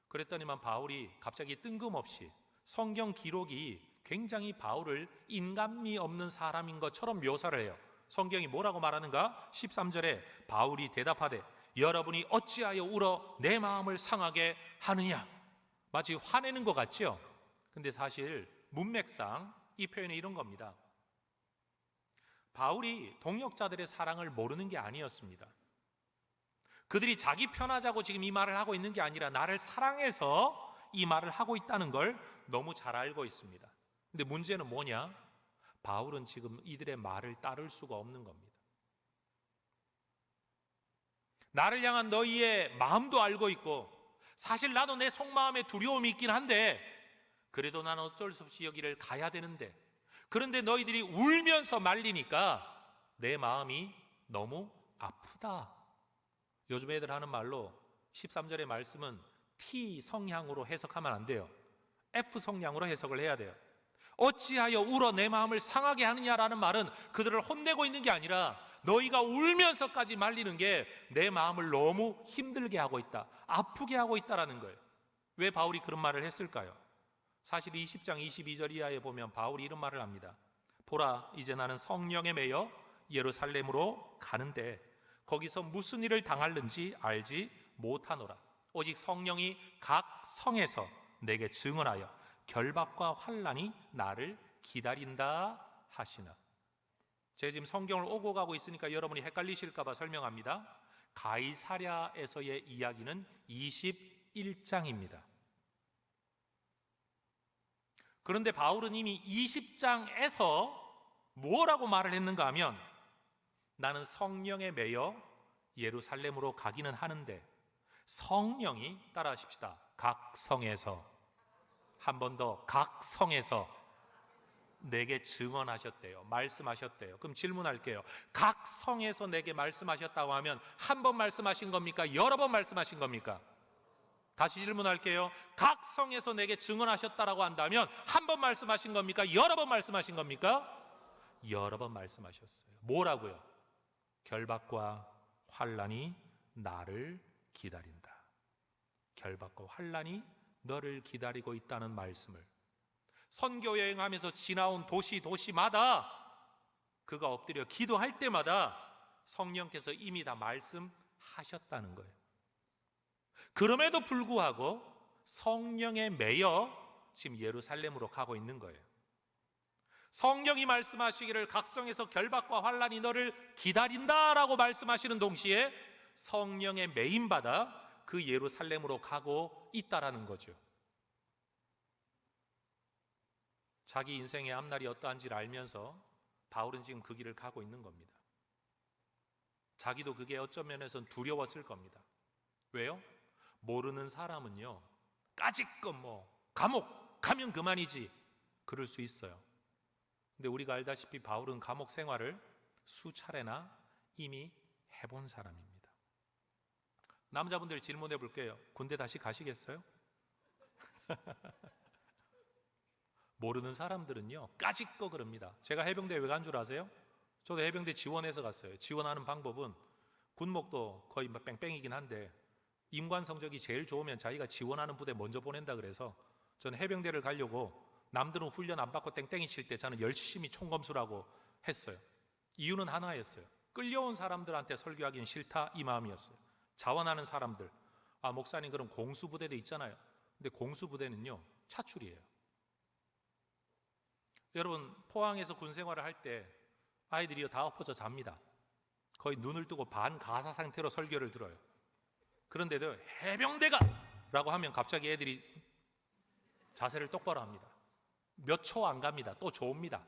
그랬더니만 바울이 갑자기 뜬금없이 성경 기록이 굉장히 바울을 인간미 없는 사람인 것처럼 묘사를 해요. 성경이 뭐라고 말하는가? 13절에 바울이 대답하되 여러분이 어찌하여 울어 내 마음을 상하게 하느냐? 마치 화내는 것 같죠? 근데 사실 문맥상 이 표현이 이런 겁니다. 바울이 동역자들의 사랑을 모르는 게 아니었습니다. 그들이 자기 편하자고 지금 이 말을 하고 있는 게 아니라 나를 사랑해서 이 말을 하고 있다는 걸 너무 잘 알고 있습니다. 근데 문제는 뭐냐? 바울은 지금 이들의 말을 따를 수가 없는 겁니다. 나를 향한 너희의 마음도 알고 있고 사실 나도 내 속마음에 두려움이 있긴 한데 그래도 나는 어쩔 수 없이 여기를 가야 되는데 그런데 너희들이 울면서 말리니까 내 마음이 너무 아프다. 요즘 애들 하는 말로 13절의 말씀은 T 성향으로 해석하면 안 돼요. F 성향으로 해석을 해야 돼요. 어찌하여 울어 내 마음을 상하게 하느냐라는 말은 그들을 혼내고 있는 게 아니라 너희가 울면서까지 말리는 게 내 마음을 너무 힘들게 하고 있다, 아프게 하고 있다라는 거예요. 왜 바울이 그런 말을 했을까요? 사실 20장 22절 이하에 보면 바울이 이런 말을 합니다. 보라, 이제 나는 성령에 매여 예루살렘으로 가는데 거기서 무슨 일을 당할는지 알지 못하노라. 오직 성령이 각 성에서 내게 증언하여 결박과 환난이 나를 기다린다 하시나. 제가 지금 성경을 오고 가고 있으니까 여러분이 헷갈리실까 봐 설명합니다. 가이사랴에서의 이야기는 21장입니다. 그런데 바울은 이미 20장에서 뭐라고 말을 했는가 하면 나는 성령에 매여 예루살렘으로 가기는 하는데 성령이, 따라하십시다, 각 성에서, 한 번 더, 각 성에서 내게 증언하셨대요. 말씀하셨대요. 그럼 질문할게요. 각 성에서 내게 말씀하셨다고 하면 한 번 말씀하신 겁니까? 여러 번 말씀하신 겁니까? 다시 질문할게요. 각 성에서 내게 증언하셨다라고 한다면 한 번 말씀하신 겁니까? 여러 번 말씀하신 겁니까? 여러 번 말씀하셨어요. 뭐라고요? 결박과 환난이 나를 기다린다. 결박과 환난이 너를 기다리고 있다는 말씀을 선교 여행하면서 지나온 도시마다 그가 엎드려 기도할 때마다 성령께서 이미 다 말씀하셨다는 거예요. 그럼에도 불구하고 성령에 매여 지금 예루살렘으로 가고 있는 거예요. 성령이 말씀하시기를 각성에서 결박과 환난이 너를 기다린다라고 말씀하시는 동시에 성령에 매임받아 그 예루살렘으로 가고 있다라는 거죠. 자기 인생의 앞날이 어떠한지를 알면서 바울은 지금 그 길을 가고 있는 겁니다. 자기도 그게 어떤 면에서는 두려웠을 겁니다. 왜요? 모르는 사람은요, 까짓것 감옥 가면 그만이지 그럴 수 있어요. 근데 우리가 알다시피 바울은 감옥 생활을 수차례나 이미 해본 사람입니다. 남자분들 질문해 볼게요. 군대 다시 가시겠어요? 모르는 사람들은요 까짓거 그럽니다. 제가 해병대 왜 간 줄 아세요? 저도 해병대 지원해서 갔어요. 지원하는 방법은 군목도 거의 막 뺑뺑이긴 한데 임관 성적이 제일 좋으면 자기가 지원하는 부대 먼저 보낸다 그래서 저는 해병대를 가려고 남들은 훈련 안 받고 땡땡이 칠 때 저는 열심히 총검술하고 했어요. 이유는 하나였어요. 끌려온 사람들한테 설교하기는 싫다 이 마음이었어요. 자원하는 사람들, 아 목사님 그럼 공수부대도 있잖아요. 근데 공수부대는요 차출이에요. 여러분 포항에서 군생활을 할 때 아이들이요 다 엎어져 잡니다. 거의 눈을 뜨고 반가사 상태로 설교를 들어요. 그런데도 해병대가 라고 하면 갑자기 애들이 자세를 똑바로 합니다. 몇 초 안 갑니다. 또 좋습니다.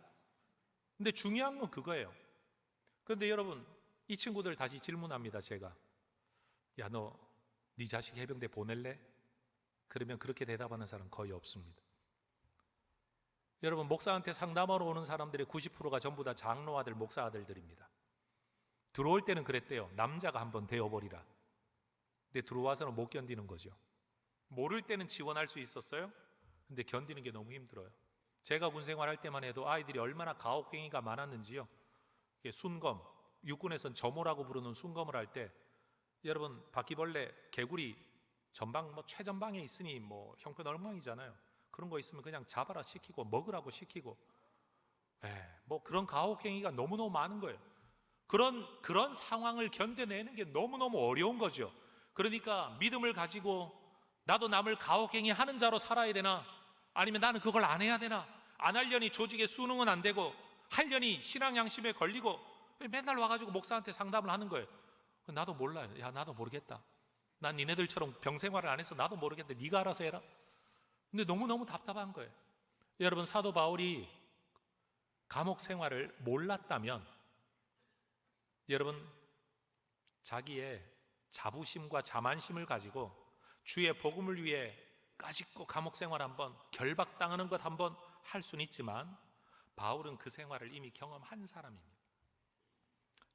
근데 중요한 건 그거예요. 그런데 여러분 이 친구들 다시 질문합니다. 제가 야 너 네 자식 해병대 보낼래? 그러면 그렇게 대답하는 사람 거의 없습니다. 여러분 목사한테 상담하러 오는 사람들의 90%가 전부 다 장로 아들 목사 아들들입니다. 들어올 때는 그랬대요. 남자가 한번 되어버리라. 근데 들어와서는 못 견디는 거죠. 모를 때는 지원할 수 있었어요. 근데 견디는 게 너무 힘들어요. 제가 군생활할 때만 해도 아이들이 얼마나 가혹행위가 많았는지요. 이게 순검, 육군에서는 점호라고 부르는 순검을 할 때 여러분 바퀴벌레, 개구리 전방 뭐 최전방에 있으니 뭐 형편 엉망이잖아요. 그런 거 있으면 그냥 잡아라 시키고 먹으라고 시키고 뭐 그런 가혹행위가 너무너무 많은 거예요. 그런 상황을 견뎌내는 게 너무너무 어려운 거죠. 그러니까 믿음을 가지고 나도 남을 가혹행위 하는 자로 살아야 되나? 아니면 나는 그걸 안 해야 되나? 안 하려니 조직에 수능은 안 되고 하려니 신앙 양심에 걸리고 맨날 와가지고 목사한테 상담을 하는 거예요. 나도 몰라요. 야 나도 모르겠다. 난 니네들처럼 병생활을 안 해서 나도 모르겠는데 네가 알아서 해라. 근데 너무너무 답답한 거예요. 여러분 사도 바울이 감옥 생활을 몰랐다면 여러분 자기의 자부심과 자만심을 가지고 주의 복음을 위해 까짓거 감옥 생활 한번 결박당하는 것 한번 할 수는 있지만 바울은 그 생활을 이미 경험한 사람입니다.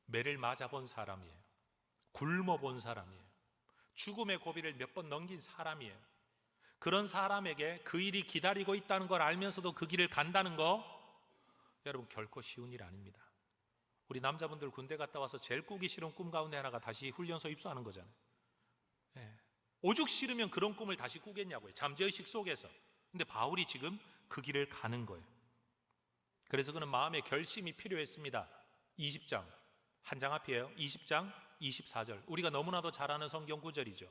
매를 맞아본 사람이에요. 굶어본 사람이에요. 죽음의 고비를 몇 번 넘긴 사람이에요. 그런 사람에게 그 일이 기다리고 있다는 걸 알면서도 그 길을 간다는 거 여러분 결코 쉬운 일 아닙니다. 우리 남자분들 군대 갔다 와서 제일 꾸기 싫은 꿈 가운데 하나가 다시 훈련소 입소하는 거잖아요. 오죽 싫으면 그런 꿈을 다시 꾸겠냐고요. 잠재의식 속에서. 근데 바울이 지금 그 길을 가는 거예요. 그래서 그는 마음의 결심이 필요했습니다. 20장 한 장 앞이에요. 20장 24절 우리가 너무나도 잘 아는 성경 구절이죠.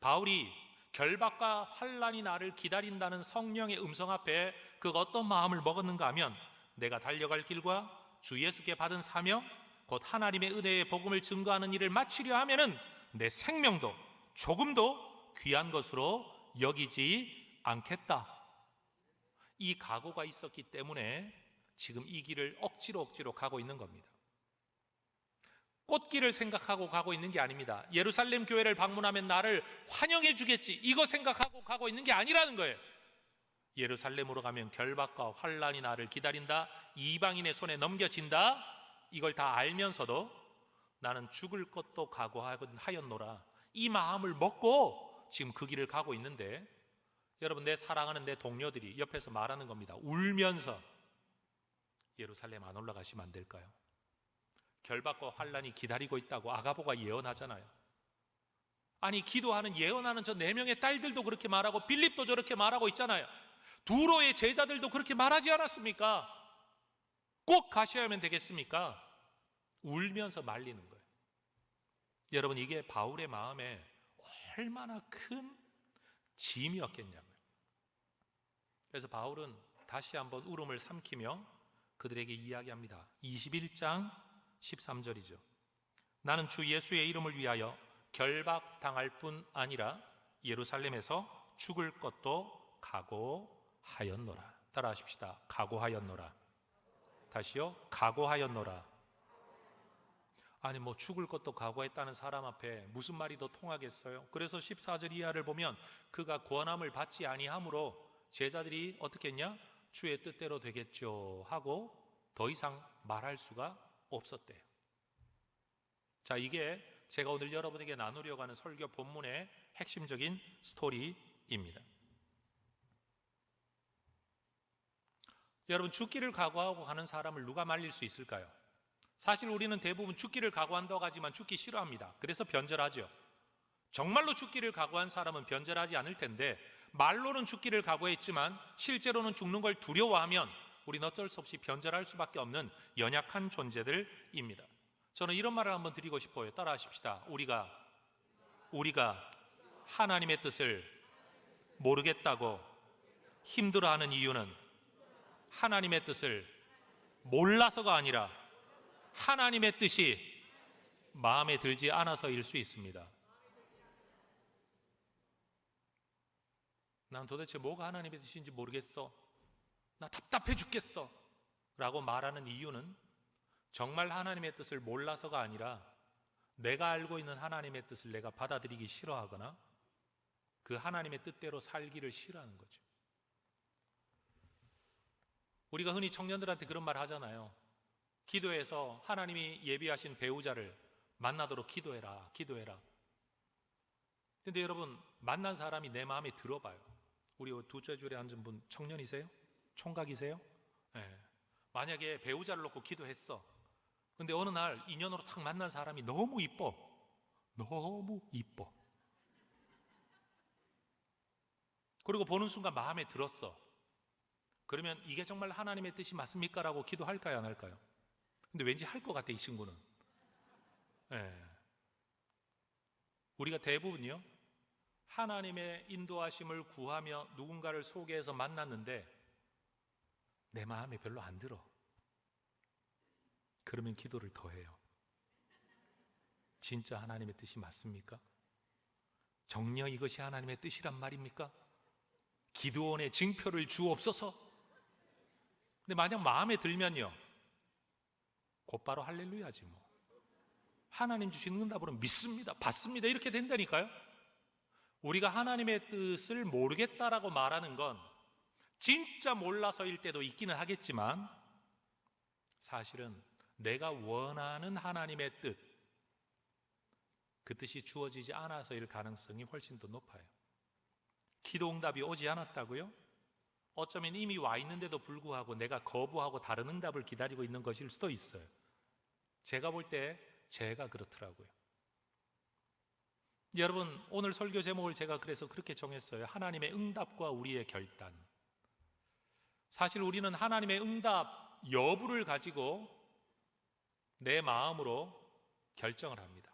바울이 결박과 환난이 나를 기다린다는 성령의 음성 앞에 그 어떤 마음을 먹었는가 하면 내가 달려갈 길과 주 예수께 받은 사명 곧 하나님의 은혜의 복음을 증거하는 일을 마치려 하면은 내 생명도 조금도 귀한 것으로 여기지 않겠다. 이 각오가 있었기 때문에 지금 이 길을 억지로 가고 있는 겁니다. 꽃길을 생각하고 가고 있는 게 아닙니다. 예루살렘 교회를 방문하면 나를 환영해 주겠지 이거 생각하고 가고 있는 게 아니라는 거예요. 예루살렘으로 가면 결박과 환난이 나를 기다린다. 이방인의 손에 넘겨진다. 이걸 다 알면서도 나는 죽을 것도 각오하였노라. 이 마음을 먹고 지금 그 길을 가고 있는데 여러분 내 사랑하는 내 동료들이 옆에서 말하는 겁니다. 울면서 예루살렘 안 올라가시면 안 될까요? 결박과 환난이 기다리고 있다고 아가보가 예언하잖아요. 아니 기도하는 예언하는 저 4명의 딸들도 그렇게 말하고 빌립도 저렇게 말하고 있잖아요. 두로의 제자들도 그렇게 말하지 않았습니까? 꼭 가셔야만 되겠습니까? 울면서 말리는 거예요. 여러분 이게 바울의 마음에 얼마나 큰 짐이었겠냐고요. 그래서 바울은 다시 한번 울음을 삼키며 그들에게 이야기합니다. 21장 13절이죠. 나는 주 예수의 이름을 위하여 결박당할 뿐 아니라 예루살렘에서 죽을 것도 각오하였노라. 따라하십시다. 각오하였노라. 다시요. 각오하였노라. 아니 뭐 죽을 것도 각오했다는 사람 앞에 무슨 말이 더 통하겠어요? 그래서 14절 이하를 보면 그가 권함을 받지 아니하므로 제자들이 어떻게 했냐? 주의 뜻대로 되겠죠 하고 더 이상 말할 수가 없었대요. 자, 이게 제가 오늘 여러분에게 나누려고 하는 설교 본문의 핵심적인 스토리입니다. 여러분, 죽기를 각오하고 가는 사람을 누가 말릴 수 있을까요? 사실 우리는 대부분 죽기를 각오한다고 하지만 죽기 싫어합니다. 그래서 변절하죠. 정말로 죽기를 각오한 사람은 변절하지 않을 텐데, 말로는 죽기를 각오했지만 실제로는 죽는 걸 두려워하면 우리는 어쩔 수 없이 변절할 수밖에 없는 연약한 존재들입니다. 저는 이런 말을 한번 드리고 싶어요. 따라하십시다. 우리가 하나님의 뜻을 모르겠다고 힘들어하는 이유는 하나님의 뜻을 몰라서가 아니라 하나님의 뜻이 마음에 들지 않아서일 수 있습니다. 난 도대체 뭐가 하나님의 뜻인지 모르겠어. 나 답답해 죽겠어. 라고 말하는 이유는 정말 하나님의 뜻을 몰라서가 아니라 내가 알고 있는 하나님의 뜻을 내가 받아들이기 싫어하거나 그 하나님의 뜻대로 살기를 싫어하는 거죠. 우리가 흔히 청년들한테 그런 말 하잖아요. 기도해서 하나님이 예비하신 배우자를 만나도록 기도해라. 근데 여러분, 만난 사람이 내 마음에 들어봐요. 우리 두째 줄에 앉은 분 청년이세요? 총각이세요? 네. 만약에 배우자를 놓고 기도했어. 근데 어느 날 인연으로 탁 만난 사람이 너무 이뻐. 그리고 보는 순간 마음에 들었어. 그러면 이게 정말 하나님의 뜻이 맞습니까? 라고 기도할까요? 안 할까요? 근데 왠지 할 것 같아, 이 친구는. 네. 우리가 대부분요, 하나님의 인도하심을 구하며 누군가를 소개해서 만났는데 내 마음에 별로 안 들어. 그러면 기도를 더 해요. 진짜 하나님의 뜻이 맞습니까? 정녕 이것이 하나님의 뜻이란 말입니까? 기드온의 징표를 주옵소서. 근데 만약 마음에 들면요, 곧바로 할렐루야지 뭐. 하나님 주신 응답으로 믿습니다, 받습니다, 이렇게 된다니까요. 우리가 하나님의 뜻을 모르겠다라고 말하는 건 진짜 몰라서일 때도 있기는 하겠지만 사실은 내가 원하는 하나님의 뜻, 그 뜻이 주어지지 않아서일 가능성이 훨씬 더 높아요. 기도 응답이 오지 않았다고요? 어쩌면 이미 와 있는데도 불구하고 내가 거부하고 다른 응답을 기다리고 있는 것일 수도 있어요. 제가 볼 때 제가 그렇더라고요. 여러분, 오늘 설교 제목을 제가 그래서 그렇게 정했어요. 하나님의 응답과 우리의 결단. 사실 우리는 하나님의 응답 여부를 가지고 내 마음으로 결정을 합니다.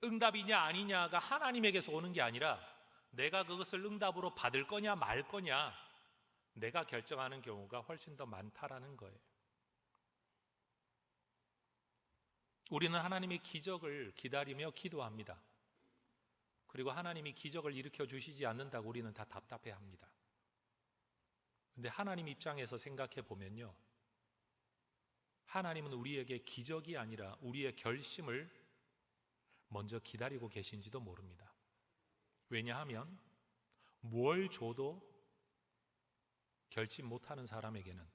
응답이냐 아니냐가 하나님에게서 오는 게 아니라 내가 그것을 응답으로 받을 거냐 말 거냐 내가 결정하는 경우가 훨씬 더 많다라는 거예요. 우리는 하나님의 기적을 기다리며 기도합니다. 그리고 하나님이 기적을 일으켜 주시지 않는다고 우리는 다 답답해합니다. 근데 하나님 입장에서 생각해 보면요, 하나님은 우리에게 기적이 아니라 우리의 결심을 먼저 기다리고 계신지도 모릅니다. 왜냐하면 뭘 줘도 결심 못하는 사람에게는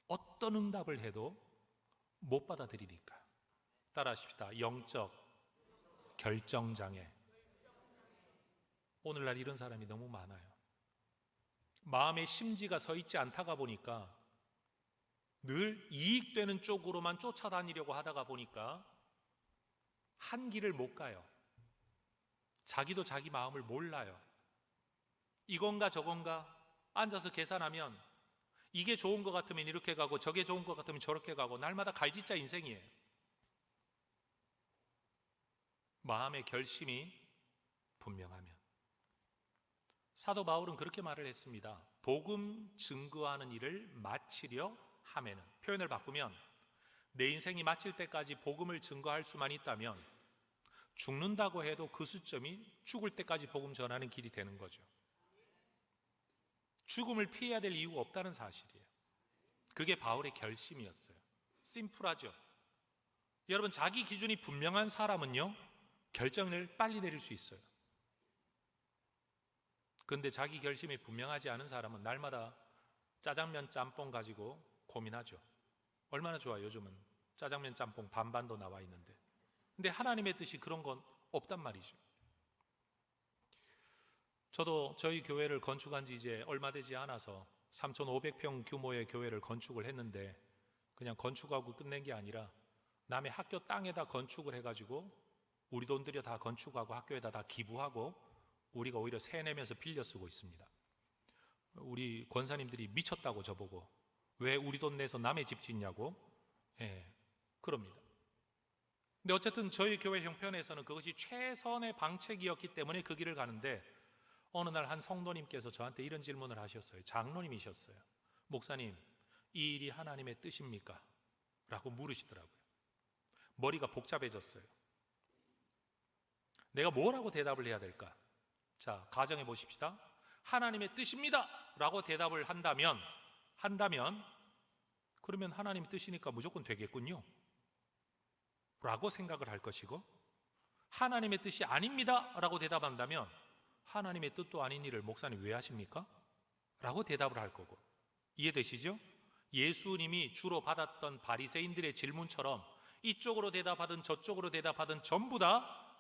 어떤 응답을 해도 못 받아들이니까. 따라하십시다. 영적 결정장애. 오늘날 이런 사람이 너무 많아요. 마음의 심지가 서 있지 않다가 보니까 늘 이익되는 쪽으로만 쫓아다니려고 하다가 보니까 한 길을 못 가요. 자기도 자기 마음을 몰라요. 이건가 저건가 앉아서 계산하면 이게 좋은 것 같으면 이렇게 가고 저게 좋은 것 같으면 저렇게 가고 날마다 갈짓자 인생이에요. 마음의 결심이 분명하면. 사도 바울은 그렇게 말을 했습니다. 복음 증거하는 일을 마치려 하면은, 표현을 바꾸면 내 인생이 마칠 때까지 복음을 증거할 수만 있다면 죽는다고 해도 그 시점이 죽을 때까지 복음 전하는 길이 되는 거죠. 죽음을 피해야 될 이유가 없다는 사실이에요. 그게 바울의 결심이었어요. 심플하죠. 여러분, 자기 기준이 분명한 사람은요, 결정을 빨리 내릴 수 있어요. 그런데 자기 결심이 분명하지 않은 사람은 날마다 짜장면 짬뽕 가지고 고민하죠. 얼마나 좋아요. 요즘은 짜장면 짬뽕 반반도 나와 있는데. 근데 하나님의 뜻이 그런 건 없단 말이죠. 저도 저희 교회를 건축한 지 이제 얼마 되지 않아서 3,500평 규모의 교회를 건축을 했는데 그냥 건축하고 끝낸 게 아니라 남의 학교 땅에다 건축을 해가지고 우리 돈 들여 다 건축하고 학교에다 다 기부하고 우리가 오히려 세내면서 빌려 쓰고 있습니다. 우리 권사님들이 미쳤다고 저보고 왜 우리 돈 내서 남의 집 짓냐고 그럽니다. 근데 어쨌든 저희 교회 형편에서는 그것이 최선의 방책이었기 때문에 그 길을 가는데 어느 날 한 성도님께서 저한테 이런 질문을 하셨어요. 장로님이셨어요. 목사님, 이 일이 하나님의 뜻입니까? 라고 물으시더라고요. 머리가 복잡해졌어요. 내가 뭐라고 대답을 해야 될까? 자, 가정해 보십시다. 하나님의 뜻입니다! 라고 대답을 한다면 그러면 하나님의 뜻이니까 무조건 되겠군요 라고 생각을 할 것이고, 하나님의 뜻이 아닙니다 라고 대답한다면 하나님의 뜻도 아닌 일을 목사님 왜 하십니까? 라고 대답을 할 거고. 이해되시죠? 예수님이 주로 받았던 바리새인들의 질문처럼 이쪽으로 대답하든 저쪽으로 대답하든 전부 다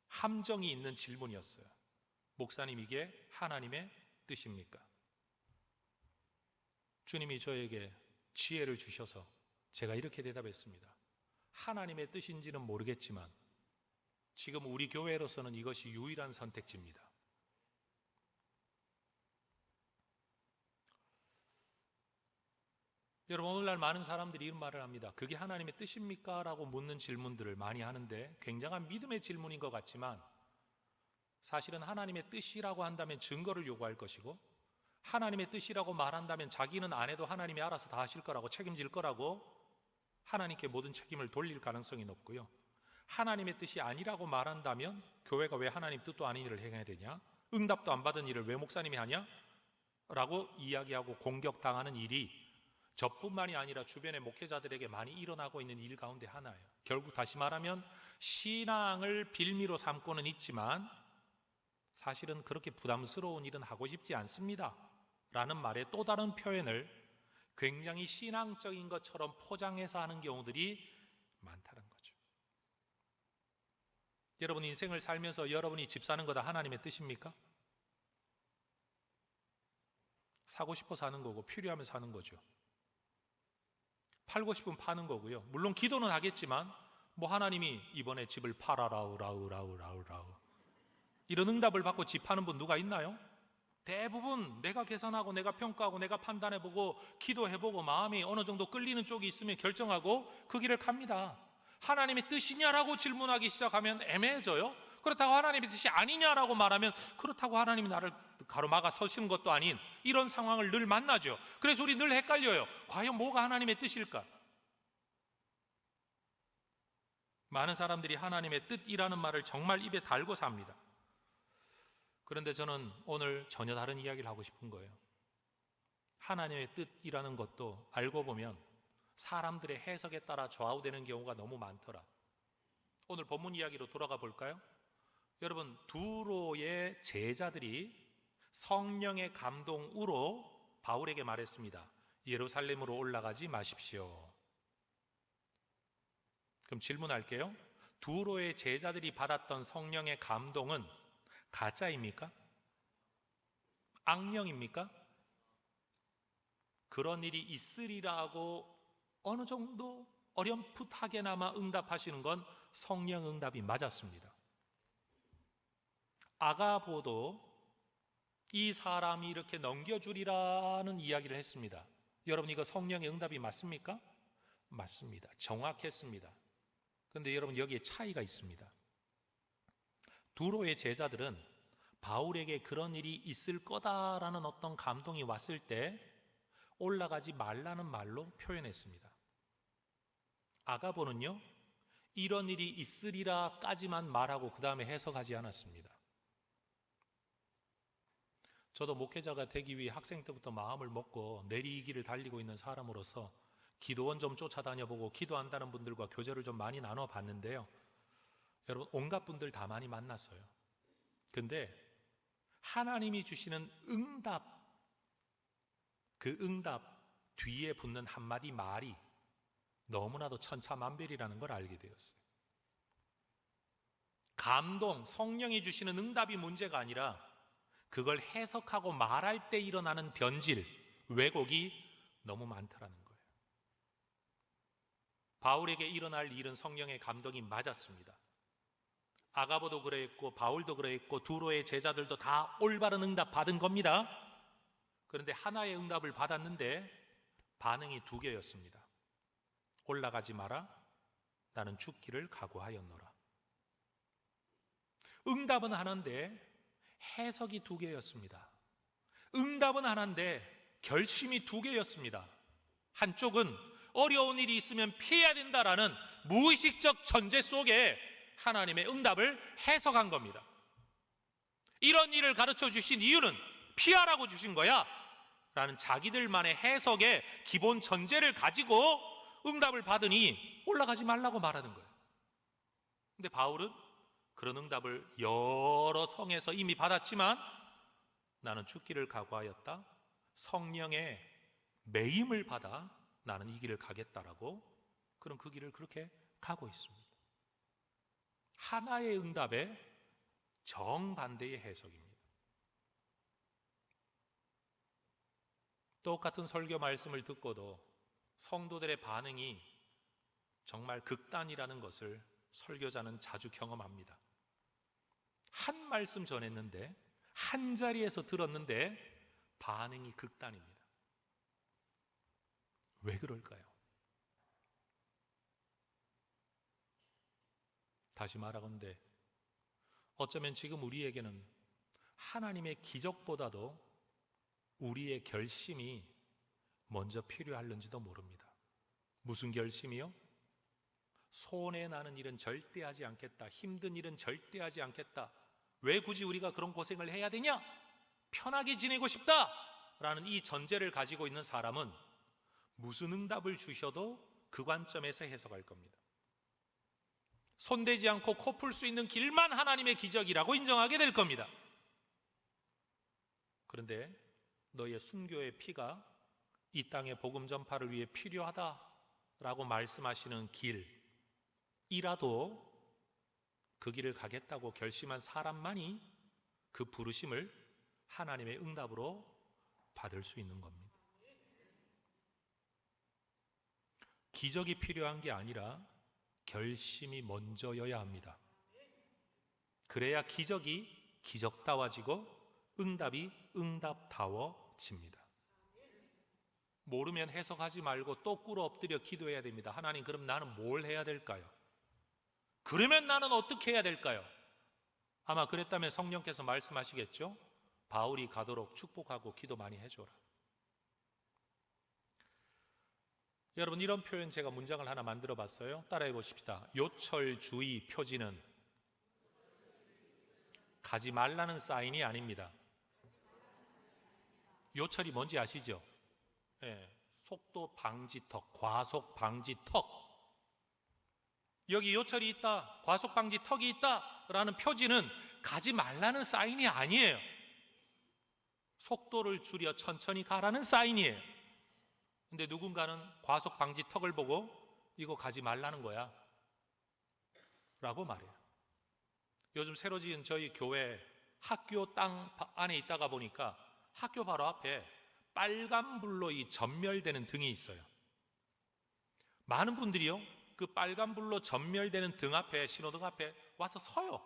함정이 있는 질문이었어요. 목사님, 이게 하나님의 뜻입니까? 주님이 저에게 지혜를 주셔서 제가 이렇게 대답했습니다. 하나님의 뜻인지는 모르겠지만 지금 우리 교회로서는 이것이 유일한 선택지입니다. 여러분, 오늘날 많은 사람들이 이런 말을 합니다. 그게 하나님의 뜻입니까? 라고 묻는 질문들을 많이 하는데 굉장한 믿음의 질문인 것 같지만 사실은 하나님의 뜻이라고 한다면 증거를 요구할 것이고, 하나님의 뜻이라고 말한다면 자기는 안 해도 하나님이 알아서 다 하실 거라고, 책임질 거라고 하나님께 모든 책임을 돌릴 가능성이 높고요. 하나님의 뜻이 아니라고 말한다면 교회가 왜 하나님 뜻도 아닌 일을 행해야 되냐? 응답도 안 받은 일을 왜 목사님이 하냐? 라고 이야기하고 공격당하는 일이 저뿐만이 아니라 주변의 목회자들에게 많이 일어나고 있는 일 가운데 하나예요. 결국 다시 말하면 신앙을 빌미로 삼고는 있지만 사실은 그렇게 부담스러운 일은 하고 싶지 않습니다 라는 말의 또 다른 표현을 굉장히 신앙적인 것처럼 포장해서 하는 경우들이 많다는 거죠. 여러분, 인생을 살면서 여러분이 집 사는 거 다 하나님의 뜻입니까? 사고 싶어 사는 거고 필요하면 사는 거죠. 팔고 싶으면 파는 거고요. 물론 기도는 하겠지만 뭐 하나님이 이번에 집을 팔아라우 이런 응답을 받고 집 파는 분 누가 있나요? 대부분 내가 계산하고 내가 평가하고 내가 판단해보고 기도해보고 마음이 어느 정도 끌리는 쪽이 있으면 결정하고 그 길을 갑니다. 하나님의 뜻이냐라고 질문하기 시작하면 애매해져요. 그렇다고 하나님의 뜻이 아니냐라고 말하면 그렇다고 하나님이 나를 가로막아 서시는 것도 아닌 이런 상황을 늘 만나죠. 그래서 우리 늘 헷갈려요. 과연 뭐가 하나님의 뜻일까? 많은 사람들이 하나님의 뜻이라는 말을 정말 입에 달고 삽니다. 그런데 저는 오늘 전혀 다른 이야기를 하고 싶은 거예요. 하나님의 뜻이라는 것도 알고 보면 사람들의 해석에 따라 좌우되는 경우가 너무 많더라. 오늘 본문 이야기로 돌아가 볼까요? 여러분, 두로의 제자들이 성령의 감동으로 바울에게 말했습니다. 예루살렘으로 올라가지 마십시오. 그럼 질문할게요. 두로의 제자들이 받았던 성령의 감동은 가짜입니까? 악령입니까? 그런 일이 있으리라고 어느 정도 어렴풋하게나마 응답하시는 건 성령 응답이 맞았습니다. 아가보도 이 사람이 이렇게 넘겨주리라는 이야기를 했습니다. 여러분, 이거 성령의 응답이 맞습니까? 맞습니다. 정확했습니다. 그런데 여러분, 여기에 차이가 있습니다. 두로의 제자들은 바울에게 그런 일이 있을 거다라는 어떤 감동이 왔을 때 올라가지 말라는 말로 표현했습니다. 아가보는요, 이런 일이 있으리라까지만 말하고 그 다음에 해석하지 않았습니다. 저도 목회자가 되기 위해 학생 때부터 마음을 먹고 내리기를 달리고 있는 사람으로서 기도원 좀 쫓아다녀보고 기도한다는 분들과 교제를 좀 많이 나눠봤는데요. 여러분, 온갖 분들 다 많이 만났어요. 근데 하나님이 주시는 응답, 그 응답 뒤에 붙는 한마디 말이 너무나도 천차만별이라는 걸 알게 되었어요. 감동, 성령이 주시는 응답이 문제가 아니라 그걸 해석하고 말할 때 일어나는 변질, 왜곡이 너무 많다라는 거예요. 바울에게 일어날 일은 성령의 감동이 맞았습니다. 아가보도 그랬고 바울도 그랬고 두로의 제자들도 다 올바른 응답 받은 겁니다. 그런데 하나의 응답을 받았는데 반응이 두 개였습니다. 올라가지 마라, 나는 죽기를 각오하였노라. 응답은 하나인데 해석이 두 개였습니다. 응답은 하나인데 결심이 두 개였습니다. 한쪽은 어려운 일이 있으면 피해야 된다라는 무의식적 전제 속에 하나님의 응답을 해석한 겁니다. 이런 일을 가르쳐 주신 이유는 피하라고 주신 거야 라는 자기들만의 해석의 기본 전제를 가지고 응답을 받으니 올라가지 말라고 말하는 거예요. 근데 바울은 그런 응답을 여러 성에서 이미 받았지만 나는 죽기를 각오하였다. 성령의 매임을 받아 나는 이 길을 가겠다라고 그런 그 길을 그렇게 가고 있습니다. 하나의 응답의 정반대의 해석입니다. 똑같은 설교 말씀을 듣고도 성도들의 반응이 정말 극단이라는 것을 설교자는 자주 경험합니다. 한 말씀 전했는데 한 자리에서 들었는데 반응이 극단입니다. 왜 그럴까요? 다시 말하건대 어쩌면 지금 우리에게는 하나님의 기적보다도 우리의 결심이 먼저 필요할는지도 모릅니다. 무슨 결심이요? 손해 나는 일은 절대 하지 않겠다. 힘든 일은 절대 하지 않겠다. 왜 굳이 우리가 그런 고생을 해야 되냐? 편하게 지내고 싶다 라는 이 전제를 가지고 있는 사람은 무슨 응답을 주셔도 그 관점에서 해석할 겁니다. 손대지 않고 코 풀 수 있는 길만 하나님의 기적이라고 인정하게 될 겁니다. 그런데 너의 순교의 피가 이 땅의 복음 전파를 위해 필요하다라고 말씀하시는 길이라도 그 길을 가겠다고 결심한 사람만이 그 부르심을 하나님의 응답으로 받을 수 있는 겁니다. 기적이 필요한 게 아니라 결심이 먼저여야 합니다. 그래야 기적이 기적다워지고 응답이 응답다워집니다. 모르면 해석하지 말고 또 꿇어 엎드려 기도해야 됩니다. 하나님, 그럼 나는 뭘 해야 될까요? 그러면 나는 어떻게 해야 될까요? 아마 그랬다면 성령께서 말씀하시겠죠? 바울이 가도록 축복하고 기도 많이 해줘라. 여러분, 이런 표현 제가 문장을 하나 만들어 봤어요. 따라해 보십시다. 요철주의 표지는 가지 말라는 사인이 아닙니다. 요철이 뭔지 아시죠? 예, 속도 방지턱, 과속 방지턱. 여기 요철이 있다, 과속 방지턱이 있다 라는 표지는 가지 말라는 사인이 아니에요. 속도를 줄여 천천히 가라는 사인이에요. 근데 누군가는 과속 방지턱을 보고 이거 가지 말라는 거야 라고 말해요. 요즘 새로 지은 저희 교회 학교 땅 안에 있다가 보니까 학교 바로 앞에 빨간불로 이 전멸되는 등이 있어요. 많은 분들이요, 그 빨간불로 전멸되는 등 앞에, 신호등 앞에 와서 서요.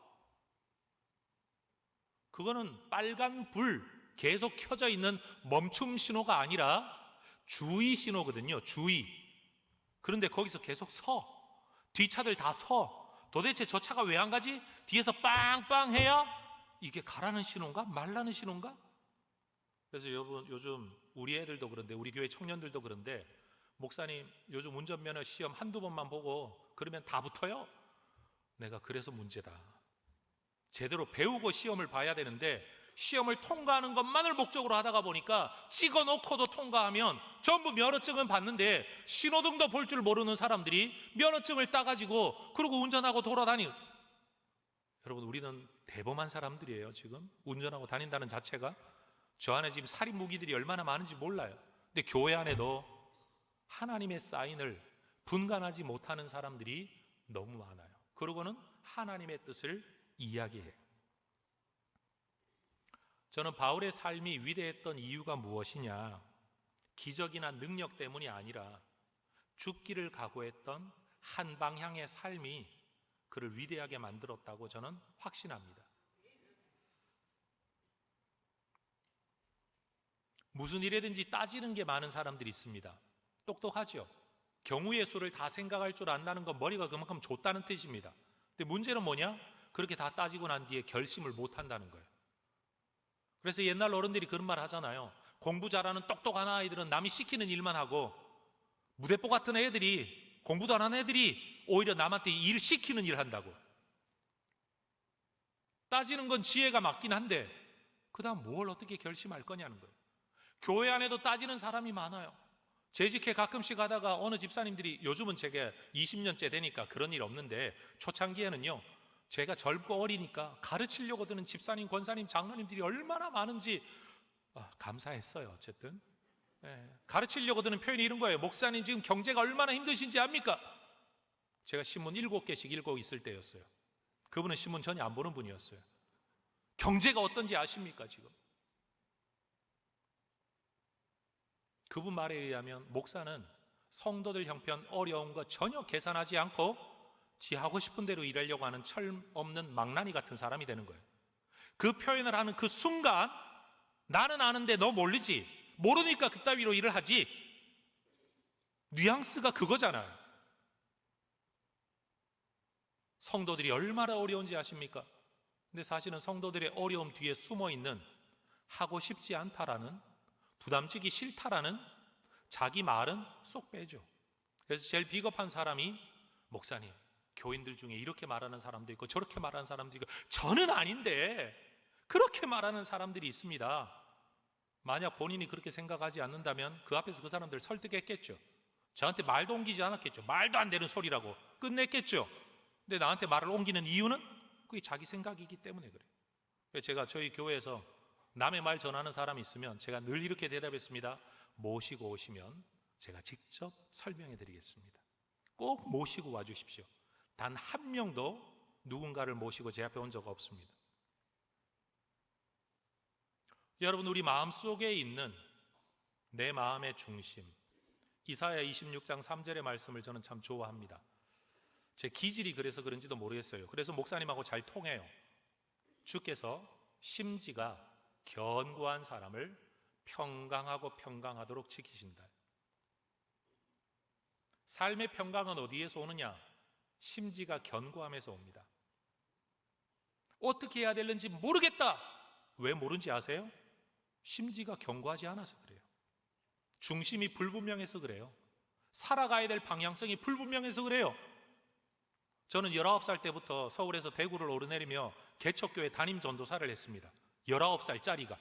그거는 빨간불 계속 켜져 있는 멈춤 신호가 아니라 주의 신호거든요. 주의. 그런데 거기서 계속 서. 뒷차들 다 서. 도대체 저 차가 왜 안 가지? 뒤에서 빵빵 해야 이게 가라는 신호인가? 말라는 신호인가? 그래서 여러분, 요즘 우리 애들도 그런데, 우리 교회 청년들도 그런데, 목사님 요즘 운전면허 시험 한두 번만 보고 그러면 다 붙어요. 내가 그래서 문제다. 제대로 배우고 시험을 봐야 되는데 시험을 통과하는 것만을 목적으로 하다가 보니까 찍어놓고도 통과하면 전부 면허증은 받는데 신호등도 볼 줄 모르는 사람들이 면허증을 따가지고 그러고 운전하고 돌아다니. 여러분, 우리는 대범한 사람들이에요. 지금 운전하고 다닌다는 자체가. 저 안에 지금 살인 무기들이 얼마나 많은지 몰라요. 근데 교회 안에도 하나님의 사인을 분간하지 못하는 사람들이 너무 많아요. 그러고는 하나님의 뜻을 이야기해요. 저는 바울의 삶이 위대했던 이유가 무엇이냐? 기적이나 능력 때문이 아니라 죽기를 각오했던 한 방향의 삶이 그를 위대하게 만들었다고 저는 확신합니다. 무슨 일이든지 따지는 게 많은 사람들이 있습니다. 똑똑하죠? 경우의 수를 다 생각할 줄 안다는 건 머리가 그만큼 좁다는 뜻입니다. 근데 문제는 뭐냐? 그렇게 다 따지고 난 뒤에 결심을 못 한다는 거예요. 그래서 옛날 어른들이 그런 말 하잖아요. 공부 잘하는 똑똑한 아이들은 남이 시키는 일만 하고, 무대뽀 같은 애들이, 공부도 안 하는 애들이 오히려 남한테 일 시키는 일 한다고. 따지는 건 지혜가 맞긴 한데 그 다음 뭘 어떻게 결심할 거냐는 거예요. 교회 안에도 따지는 사람이 많아요. 재직회 가끔씩 하다가 어느 집사님들이, 요즘은 제가 20년째 되니까 그런 일 없는데 초창기에는요, 제가 젊고 어리니까 가르치려고 드는 집사님, 권사님, 장로님들이 얼마나 많은지 감사했어요. 어쨌든 가르치려고 드는 표현이 이런 거예요. 목사님 지금 경제가 얼마나 힘드신지 압니까? 제가 신문 7개씩 읽고 있을 때였어요. 그분은 신문 전혀 안 보는 분이었어요. 경제가 어떤지 아십니까 지금? 그분 말에 의하면 목사는 성도들 형편 어려운 거 전혀 계산하지 않고 지 하고 싶은 대로 일하려고 하는 철 없는 망나니 같은 사람이 되는 거예요. 그 표현을 하는 그 순간 나는 아는데 너 모르지, 모르니까 그따위로 일을 하지. 뉘앙스가 그거잖아요. 성도들이 얼마나 어려운지 아십니까? 근데 사실은 성도들의 어려움 뒤에 숨어있는 하고 싶지 않다라는, 부담지기 싫다라는 자기 말은 쏙 빼죠. 그래서 제일 비겁한 사람이 목사님, 교인들 중에 이렇게 말하는 사람도 있고 저렇게 말하는 사람도 있고 저는 아닌데 그렇게 말하는 사람들이 있습니다. 만약 본인이 그렇게 생각하지 않는다면 그 앞에서 그 사람들 설득했겠죠. 저한테 말도 옮기지 않았겠죠. 말도 안 되는 소리라고 끝냈겠죠. 근데 나한테 말을 옮기는 이유는 그게 자기 생각이기 때문에 그래요. 그래서 제가 저희 교회에서 남의 말 전하는 사람이 있으면 제가 늘 이렇게 대답했습니다. 모시고 오시면 제가 직접 설명해 드리겠습니다. 꼭 모시고 와 주십시오. 단 한 명도 누군가를 모시고 제 앞에 온 적 없습니다. 여러분, 우리 마음속에 있는 내 마음의 중심, 이사야 26장 3절의 말씀을 저는 참 좋아합니다. 제 기질이 그래서 그런지도 모르겠어요. 그래서 목사님하고 잘 통해요. 주께서 심지가 견고한 사람을 평강하고 평강하도록 지키신다. 삶의 평강은 어디에서 오느냐? 심지가 견고함에서 옵니다. 어떻게 해야 되는지 모르겠다. 왜 모른지 아세요? 심지가 견고하지 않아서 그래요. 중심이 불분명해서 그래요. 살아가야 될 방향성이 불분명해서 그래요. 저는 19살 때부터 서울에서 대구를 오르내리며 개척교회 담임 전도사를 했습니다. 19살짜리가.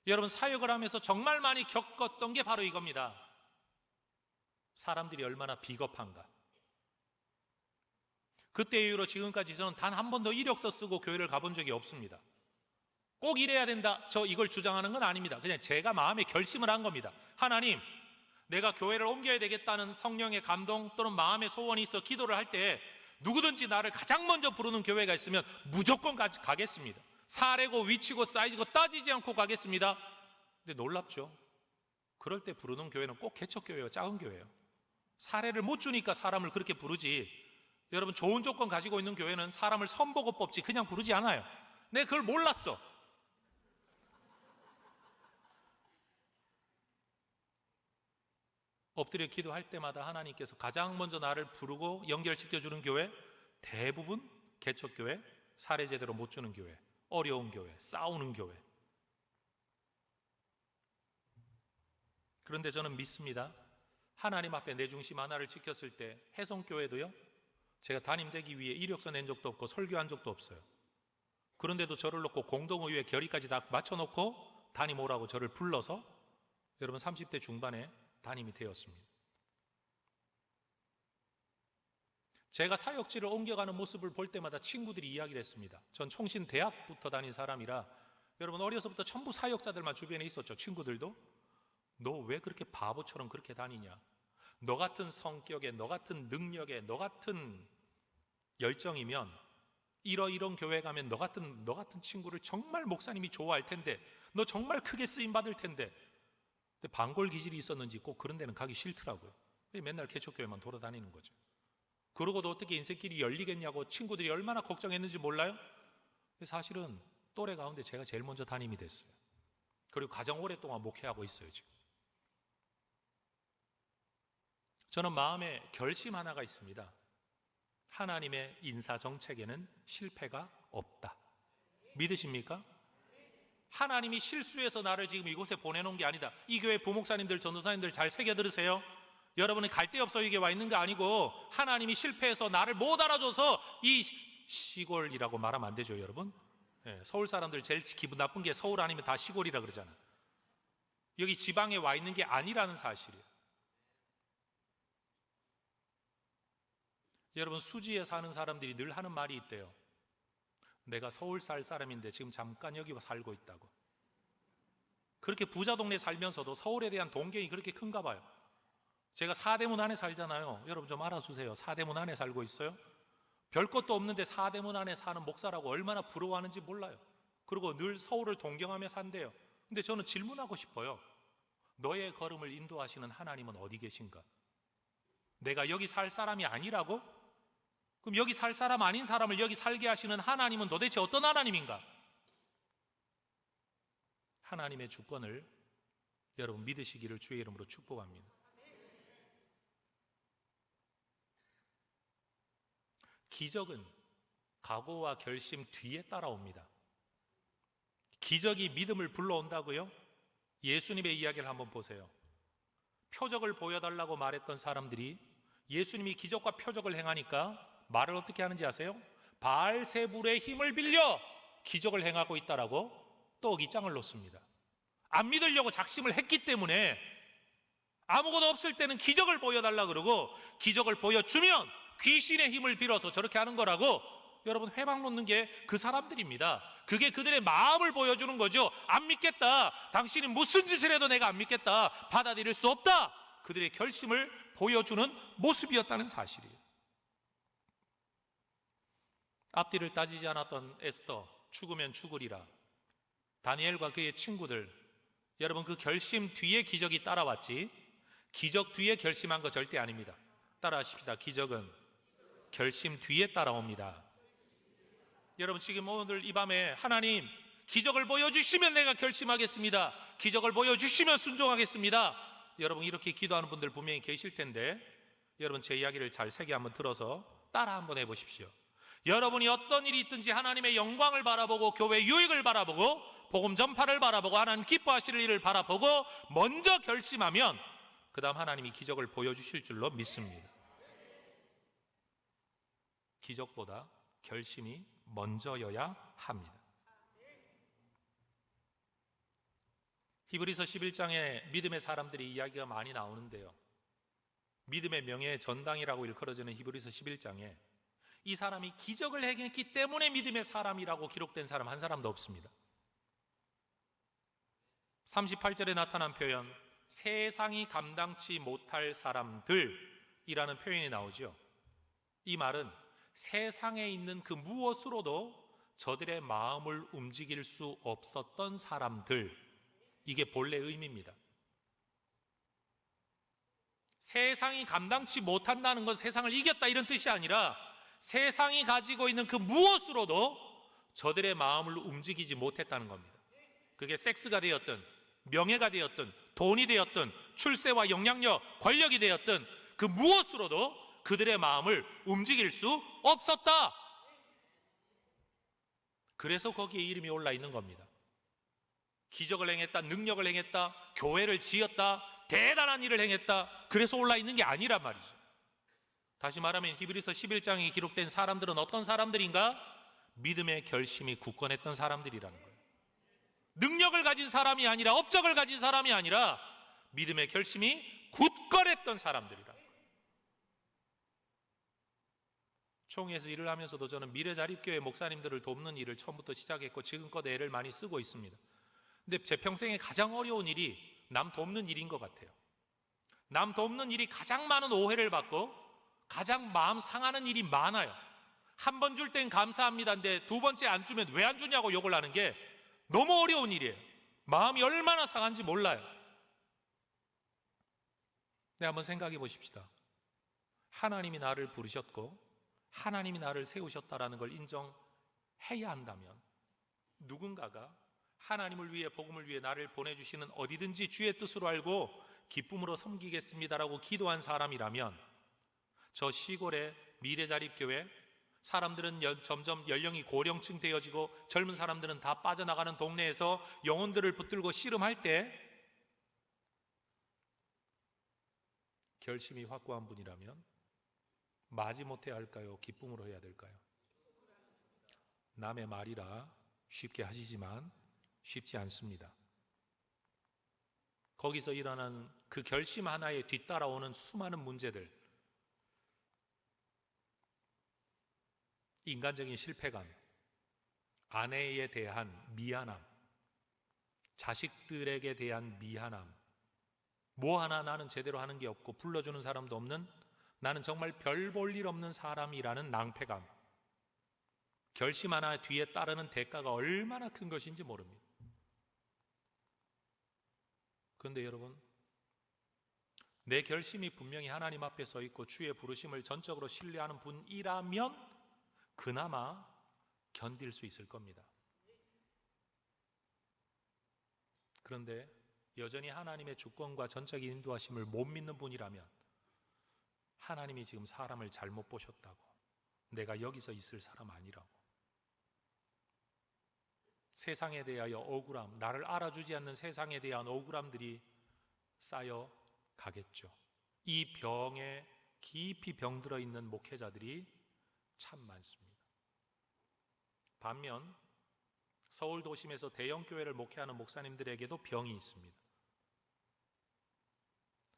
여러분, 사역을 하면서 정말 많이 겪었던 게 바로 이겁니다. 사람들이 얼마나 비겁한가. 그때 이후로 지금까지 저는 단 한 번도 이력서 쓰고 교회를 가본 적이 없습니다. 꼭 이래야 된다, 저 이걸 주장하는 건 아닙니다. 그냥 제가 마음에 결심을 한 겁니다. 하나님, 내가 교회를 옮겨야 되겠다는 성령의 감동 또는 마음의 소원이 있어 기도를 할 때 누구든지 나를 가장 먼저 부르는 교회가 있으면 무조건 가겠습니다. 사례고 위치고 사이즈고 따지지 않고 가겠습니다. 근데 놀랍죠? 그럴 때 부르는 교회는 꼭 개척교회예요. 작은 교회예요. 사례를 못 주니까 사람을 그렇게 부르지, 여러분, 좋은 조건 가지고 있는 교회는 사람을 선보고 뽑지 그냥 부르지 않아요. 내가 그걸 몰랐어. 엎드려 기도할 때마다 하나님께서 가장 먼저 나를 부르고 연결시켜주는 교회, 대부분 개척교회, 사례 제대로 못 주는 교회, 어려운 교회, 싸우는 교회. 그런데 저는 믿습니다. 하나님 앞에 내 중심 하나를 지켰을 때 혜성교회도요, 제가 담임되기 위해 이력서 낸 적도 없고 설교한 적도 없어요. 그런데도 저를 놓고 공동의회 결의까지 다 맞춰놓고 담임 오라고 저를 불러서 여러분 30대 중반에 담임이 되었습니다. 제가 사역지를 옮겨가는 모습을 볼 때마다 친구들이 이야기를 했습니다. 전 총신 대학부터 다닌 사람이라 여러분 어려서부터 전부 사역자들만 주변에 있었죠. 친구들도. 너 왜 그렇게 바보처럼 그렇게 다니냐? 너 같은 성격에, 너 같은 능력에, 너 같은 열정이면 이런 교회 가면 너 같은 친구를 정말 목사님이 좋아할 텐데, 너 정말 크게 쓰임 받을 텐데. 근데 반골 기질이 있었는지 꼭 그런 데는 가기 싫더라고요. 맨날 개척교회만 돌아다니는 거죠. 그러고도 어떻게 인생길이 열리겠냐고 친구들이 얼마나 걱정했는지 몰라요? 사실은 또래 가운데 제가 제일 먼저 담임이 됐어요. 그리고 가장 오랫동안 목회하고 있어요, 지금. 저는 마음에 결심 하나가 있습니다. 하나님의 인사 정책에는 실패가 없다. 믿으십니까? 하나님이 실수해서 나를 지금 이곳에 보내놓은 게 아니다. 이 교회 부목사님들, 전도사님들 잘 새겨 들으세요. 여러분은 갈 데 없어 이게 와 있는 거 아니고, 하나님이 실패해서 나를 못 알아줘서 이 시골이라고 말하면 안 되죠, 여러분. 서울 사람들 제일 기분 나쁜 게 서울 아니면 다 시골이라 그러잖아. 여기 지방에 와 있는 게 아니라는 사실이에요. 여러분, 수지에 사는 사람들이 늘 하는 말이 있대요. 내가 서울 살 사람인데 지금 잠깐 여기 살고 있다고. 그렇게 부자 동네 살면서도 서울에 대한 동경이 그렇게 큰가 봐요. 제가 사대문 안에 살잖아요. 여러분 좀 알아주세요. 사대문 안에 살고 있어요. 별 것도 없는데 사대문 안에 사는 목사라고 얼마나 부러워하는지 몰라요. 그리고 늘 서울을 동경하며 산대요. 근데 저는 질문하고 싶어요. 너의 걸음을 인도하시는 하나님은 어디 계신가? 내가 여기 살 사람이 아니라고? 그럼 여기 살 사람 아닌 사람을 여기 살게 하시는 하나님은 도대체 어떤 하나님인가? 하나님의 주권을 여러분 믿으시기를 주의 이름으로 축복합니다. 기적은 각오와 결심 뒤에 따라옵니다. 기적이 믿음을 불러온다고요? 예수님의 이야기를 한번 보세요. 표적을 보여달라고 말했던 사람들이 예수님이 기적과 표적을 행하니까 말을 어떻게 하는지 아세요? 바알세불의 힘을 빌려 기적을 행하고 있다라고 또 어깃장을 놓습니다. 안 믿으려고 작심을 했기 때문에 아무것도 없을 때는 기적을 보여달라 그러고, 기적을 보여주면 귀신의 힘을 빌어서 저렇게 하는 거라고 여러분 회방 놓는 게 그 사람들입니다. 그게 그들의 마음을 보여주는 거죠. 안 믿겠다. 당신이 무슨 짓을 해도 내가 안 믿겠다. 받아들일 수 없다. 그들의 결심을 보여주는 모습이었다는 사실이에요. 앞뒤를 따지지 않았던 에스더, 죽으면 죽으리라. 다니엘과 그의 친구들, 여러분 그 결심 뒤에 기적이 따라왔지, 기적 뒤에 결심한 거 절대 아닙니다. 따라하십시다. 기적은 결심 뒤에 따라옵니다. 여러분 지금 오늘 이 밤에 하나님 기적을 보여주시면 내가 결심하겠습니다. 기적을 보여주시면 순종하겠습니다. 여러분 이렇게 기도하는 분들 분명히 계실 텐데, 여러분 제 이야기를 잘 세게 한번 들어서 따라 한번 해보십시오. 여러분이 어떤 일이 있든지 하나님의 영광을 바라보고 교회 유익을 바라보고 복음 전파를 바라보고 하나님 기뻐하실 일을 바라보고 먼저 결심하면 그 다음 하나님이 기적을 보여주실 줄로 믿습니다. 기적보다 결심이 먼저여야 합니다. 히브리서 11장에 믿음의 사람들이 이야기가 많이 나오는데요, 믿음의 명예의 전당이라고 일컬어지는 히브리서 11장에 이 사람이 기적을 행했기 때문에 믿음의 사람이라고 기록된 사람 한 사람도 없습니다. 38절에 나타난 표현, 세상이 감당치 못할 사람들이라는 표현이 나오죠. 이 말은 세상에 있는 그 무엇으로도 저들의 마음을 움직일 수 없었던 사람들, 이게 본래 의미입니다. 세상이 감당치 못한다는 건 세상을 이겼다 이런 뜻이 아니라 세상이 가지고 있는 그 무엇으로도 저들의 마음을 움직이지 못했다는 겁니다. 그게 섹스가 되었든 명예가 되었든 돈이 되었든 출세와 영향력, 권력이 되었든 그 무엇으로도 그들의 마음을 움직일 수 없었다. 그래서 거기에 이름이 올라 있는 겁니다. 기적을 행했다, 능력을 행했다, 교회를 지었다, 대단한 일을 행했다, 그래서 올라 있는 게 아니란 말이죠. 다시 말하면 히브리서 11장에 기록된 사람들은 어떤 사람들인가? 믿음의 결심이 굳건했던 사람들이라는 거예요. 능력을 가진 사람이 아니라, 업적을 가진 사람이 아니라 믿음의 결심이 굳건했던 사람들이라는 거예요. 총회에서 일을 하면서도 저는 미래자립교회 목사님들을 돕는 일을 처음부터 시작했고 지금껏 애를 많이 쓰고 있습니다. 근데 제 평생에 가장 어려운 일이 남 돕는 일인 것 같아요. 남 돕는 일이 가장 많은 오해를 받고 가장 마음 상하는 일이 많아요. 한 번 줄 땐 감사합니다인데 두 번째 안 주면 왜 안 주냐고 욕을 하는 게 너무 어려운 일이에요. 마음이 얼마나 상한지 몰라요. 네, 한번 생각해 보십시다. 하나님이 나를 부르셨고 하나님이 나를 세우셨다라는 걸 인정해야 한다면 누군가가 하나님을 위해 복음을 위해 나를 보내주시는 어디든지 주의 뜻으로 알고 기쁨으로 섬기겠습니다라고 기도한 사람이라면 저 시골의 미래자립교회 사람들은 점점 연령이 고령층 되어지고 젊은 사람들은 다 빠져나가는 동네에서 영혼들을 붙들고 씨름할 때 결심이 확고한 분이라면 마지못해 할까요? 기쁨으로 해야 될까요? 남의 말이라 쉽게 하시지만 쉽지 않습니다. 거기서 일어난 그 결심 하나에 뒤따라오는 수많은 문제들, 인간적인 실패감, 아내에 대한 미안함, 자식들에게 대한 미안함, 뭐 하나 나는 제대로 하는 게 없고 불러주는 사람도 없는 나는 정말 별 볼 일 없는 사람이라는 낭패감, 결심 하나 뒤에 따르는 대가가 얼마나 큰 것인지 모릅니다. 그런데 여러분, 내 결심이 분명히 하나님 앞에 서 있고 주의 부르심을 전적으로 신뢰하는 분이라면 그나마 견딜 수 있을 겁니다. 그런데 여전히 하나님의 주권과 전적인 인도하심을 못 믿는 분이라면 하나님이 지금 사람을 잘못 보셨다고, 내가 여기서 있을 사람 아니라고, 세상에 대하여 억울함, 나를 알아주지 않는 세상에 대한 억울함들이 쌓여 가겠죠. 이 병에 깊이 병들어 있는 목회자들이 참 많습니다. 반면 서울 도심에서 대형 교회를 목회하는 목사님들에게도 병이 있습니다.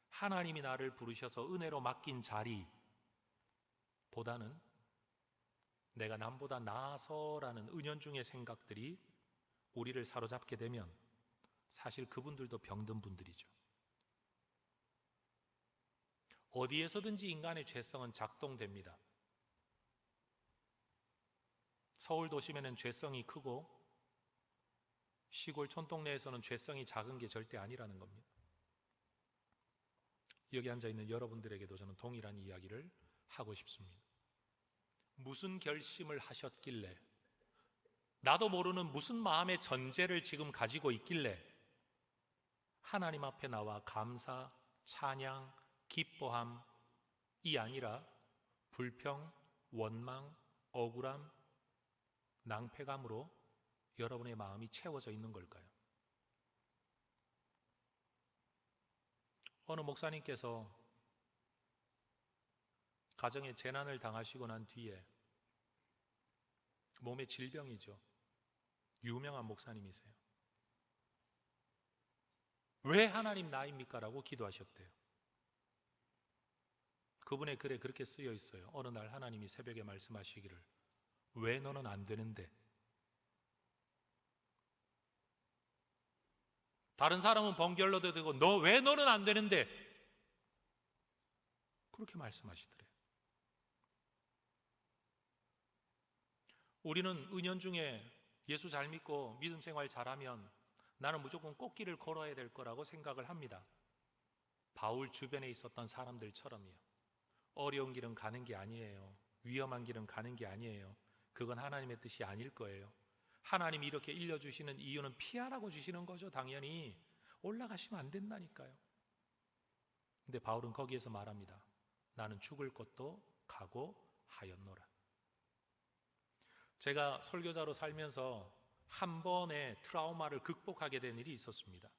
하나님이 나를 부르셔서 은혜로 맡긴 자리보다는 내가 남보다 나아서라는 은연중의 생각들이 우리를 사로잡게 되면 사실 그분들도 병든 분들이죠. 어디에서든지 인간의 죄성은 작동됩니다. 서울 도심에는 죄성이 크고 시골 촌동네에서는 죄성이 작은 게 절대 아니라는 겁니다. 여기 앉아있는 여러분들에게도 저는 동일한 이야기를 하고 싶습니다. 무슨 결심을 하셨길래, 나도 모르는 무슨 마음의 전제를 지금 가지고 있길래 하나님 앞에 나와 감사, 찬양, 기뻐함이 아니라 불평, 원망, 억울함, 낭패감으로 여러분의 마음이 채워져 있는 걸까요? 어느 목사님께서 가정에 재난을 당하시고 난 뒤에 몸에 질병이죠. 유명한 목사님이세요. 왜 하나님 나입니까? 라고 기도하셨대요. 그분의 글에 그렇게 쓰여 있어요. 어느 날 하나님이 새벽에 말씀하시기를, 왜 너는 안 되는데? 다른 사람은 번결로도 되고 너 왜 너는 안 되는데? 그렇게 말씀하시더래요. 우리는 은연중에 예수 잘 믿고 믿음 생활 잘하면 나는 무조건 꽃길을 걸어야 될 거라고 생각을 합니다. 바울 주변에 있었던 사람들처럼요. 어려운 길은 가는 게 아니에요. 위험한 길은 가는 게 아니에요. 그건 하나님의 뜻이 아닐 거예요. 하나님이 이렇게 일러주시는 이유는 피하라고 주시는 거죠. 당연히 올라가시면 안 된다니까요. 근데 바울은 거기에서 말합니다. 나는 죽을 것도 각오하였노라. 제가 설교자로 살면서 한 번의 트라우마를 극복하게 된 일이 있었습니다.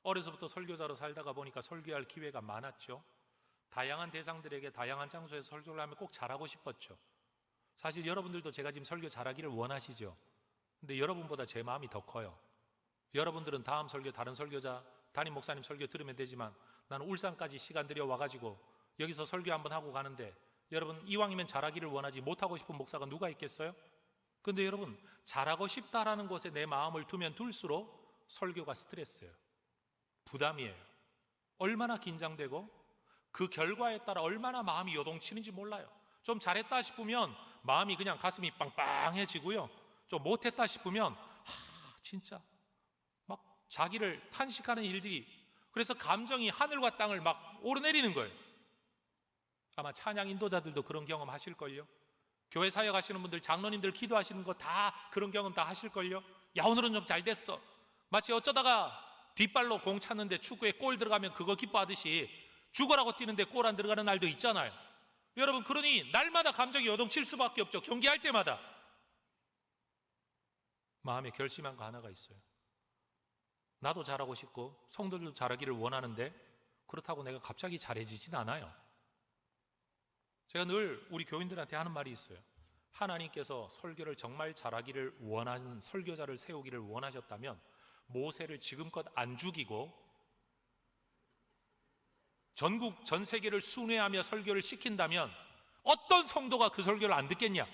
어려서부터 설교자로 살다가 보니까 설교할 기회가 많았죠. 다양한 대상들에게 다양한 장소에서 설교를 하면 꼭 잘하고 싶었죠. 사실 여러분들도 제가 지금 설교 잘하기를 원하시죠. 근데 여러분보다 제 마음이 더 커요. 여러분들은 다음 설교 다른 설교자 담임 목사님 설교 들으면 되지만 나는 울산까지 시간 들여 와가지고 여기서 설교 한번 하고 가는데 여러분 이왕이면 잘하기를 원하지 못하고 싶은 목사가 누가 있겠어요? 근데 여러분 잘하고 싶다라는 곳에 내 마음을 두면 둘수록 설교가 스트레스예요. 부담이에요. 얼마나 긴장되고 그 결과에 따라 얼마나 마음이 요동치는지 몰라요. 좀 잘했다 싶으면 마음이 그냥 가슴이 빵빵해지고요. 좀 못했다 싶으면 진짜 막 자기를 탄식하는 일들이, 그래서 감정이 하늘과 땅을 막 오르내리는 거예요. 아마 찬양 인도자들도 그런 경험 하실걸요. 교회 사역하시는 분들, 장로님들 기도하시는 거 다 그런 경험 다 하실걸요. 야, 오늘은 좀 잘 됐어. 마치 어쩌다가 뒷발로 공 찼는데 축구에 골 들어가면 그거 기뻐하듯이 죽으라고 뛰는데 골 안 들어가는 날도 있잖아요. 여러분, 그러니 날마다 감정이 요동칠 수밖에 없죠. 경기할 때마다. 마음에 결심한 거 하나가 있어요. 나도 잘하고 싶고 성도들도 잘하기를 원하는데 그렇다고 내가 갑자기 잘해지진 않아요. 제가 늘 우리 교인들한테 하는 말이 있어요. 하나님께서 설교를 정말 잘하기를 원하는 설교자를 세우기를 원하셨다면 모세를 지금껏 안 죽이고 전국 전 세계를 순회하며 설교를 시킨다면 어떤 성도가 그 설교를 안 듣겠냐?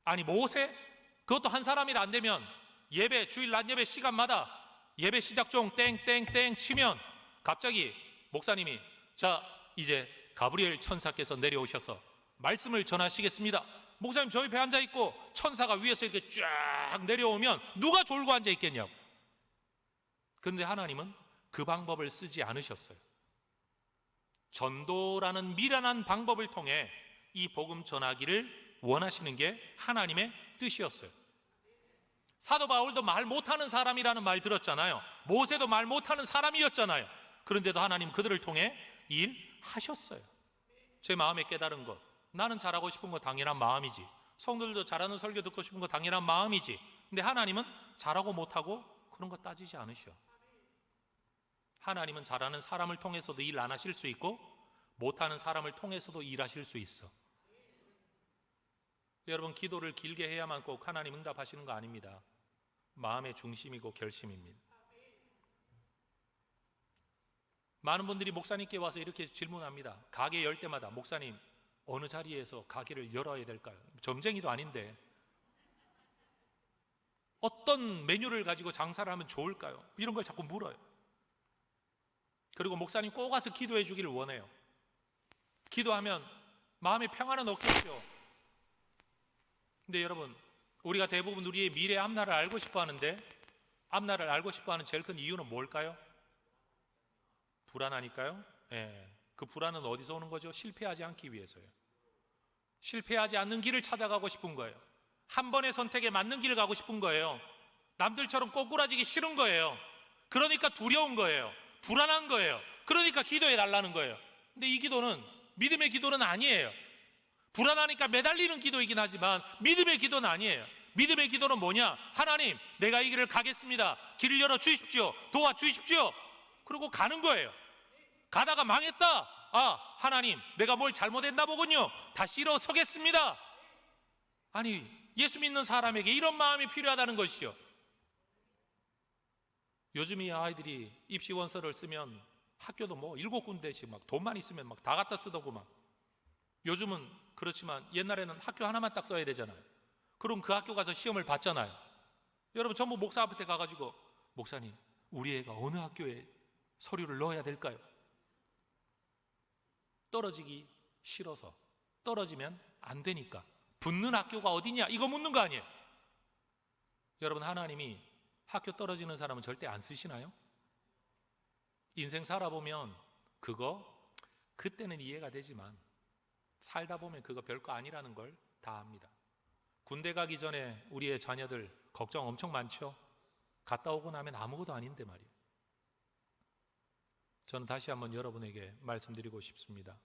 아니, 모세? 그것도 한 사람이라 안 되면 예배, 주일 낮 예배 시간마다 예배 시작 중 땡땡땡 치면 갑자기 목사님이 자, 이제 가브리엘 천사께서 내려오셔서 말씀을 전하시겠습니다. 목사님, 저 옆에 앉아 있고 천사가 위에서 이렇게 쫙 내려오면 누가 졸고 앉아 있겠냐고. 그런데 하나님은 그 방법을 쓰지 않으셨어요. 전도라는 미련한 방법을 통해 이 복음 전하기를 원하시는 게 하나님의 뜻이었어요. 사도 바울도 말 못하는 사람이라는 말 들었잖아요. 모세도 말 못하는 사람이었잖아요. 그런데도 하나님 그들을 통해 일하셨어요. 제 마음에 깨달은 것, 나는 잘하고 싶은 거 당연한 마음이지, 성도들도 잘하는 설교 듣고 싶은 거 당연한 마음이지, 근데 하나님은 잘하고 못하고 그런 거 따지지 않으셔. 하나님은 잘하는 사람을 통해서도 일 안 하실 수 있고 못하는 사람을 통해서도 일하실 수 있어. 여러분, 기도를 길게 해야만 꼭 하나님 응답하시는 거 아닙니다. 마음의 중심이고 결심입니다. 많은 분들이 목사님께 와서 이렇게 질문합니다. 가게 열 때마다 목사님, 어느 자리에서 가게를 열어야 될까요? 점쟁이도 아닌데 어떤 메뉴를 가지고 장사를 하면 좋을까요? 이런 걸 자꾸 물어요. 그리고 목사님 꼭 와서 기도해 주기를 원해요. 기도하면 마음의 평안은 얻겠죠. 근데 여러분, 우리가 대부분 우리의 미래 앞날을 알고 싶어 하는데 앞날을 알고 싶어 하는 제일 큰 이유는 뭘까요? 불안하니까요. 그 불안은 어디서 오는 거죠? 실패하지 않기 위해서요. 실패하지 않는 길을 찾아가고 싶은 거예요. 한 번의 선택에 맞는 길을 가고 싶은 거예요. 남들처럼 꼬꾸라지기 싫은 거예요. 그러니까 두려운 거예요. 불안한 거예요. 그러니까 기도해 달라는 거예요. 근데 이 기도는 믿음의 기도는 아니에요. 불안하니까 매달리는 기도이긴 하지만 믿음의 기도는 아니에요. 믿음의 기도는 뭐냐? 하나님, 내가 이 길을 가겠습니다. 길을 열어 주십시오. 도와주십시오. 그리고 가는 거예요. 가다가 망했다. 아, 하나님, 내가 뭘 잘못했나 보군요. 다시 일어서겠습니다. 아니, 예수 믿는 사람에게 이런 마음이 필요하다는 것이죠. 요즘 이 아이들이 입시원서를 쓰면 학교도 뭐 7군데씩 막 돈만 있으면 막 다 갖다 쓰더고 막. 요즘은 그렇지만 옛날에는 학교 하나만 딱 써야 되잖아요. 그럼 그 학교 가서 시험을 봤잖아요. 여러분, 전부 목사 앞에 가가지고 목사님, 우리 애가 어느 학교에 서류를 넣어야 될까요? 떨어지기 싫어서, 떨어지면 안 되니까. 붙는 학교가 어디냐? 이거 묻는 거 아니에요. 여러분, 하나님이 학교 떨어지는 사람은 절대 안 쓰시나요? 인생 살아보면 그거 그때는 이해가 되지만 살다 보면 그거 별거 아니라는 걸 다 압니다. 군대 가기 전에 우리의 자녀들 걱정 엄청 많죠? 갔다 오고 나면 아무것도 아닌데 말이에요. 저는 다시 한번 여러분에게 말씀드리고 싶습니다.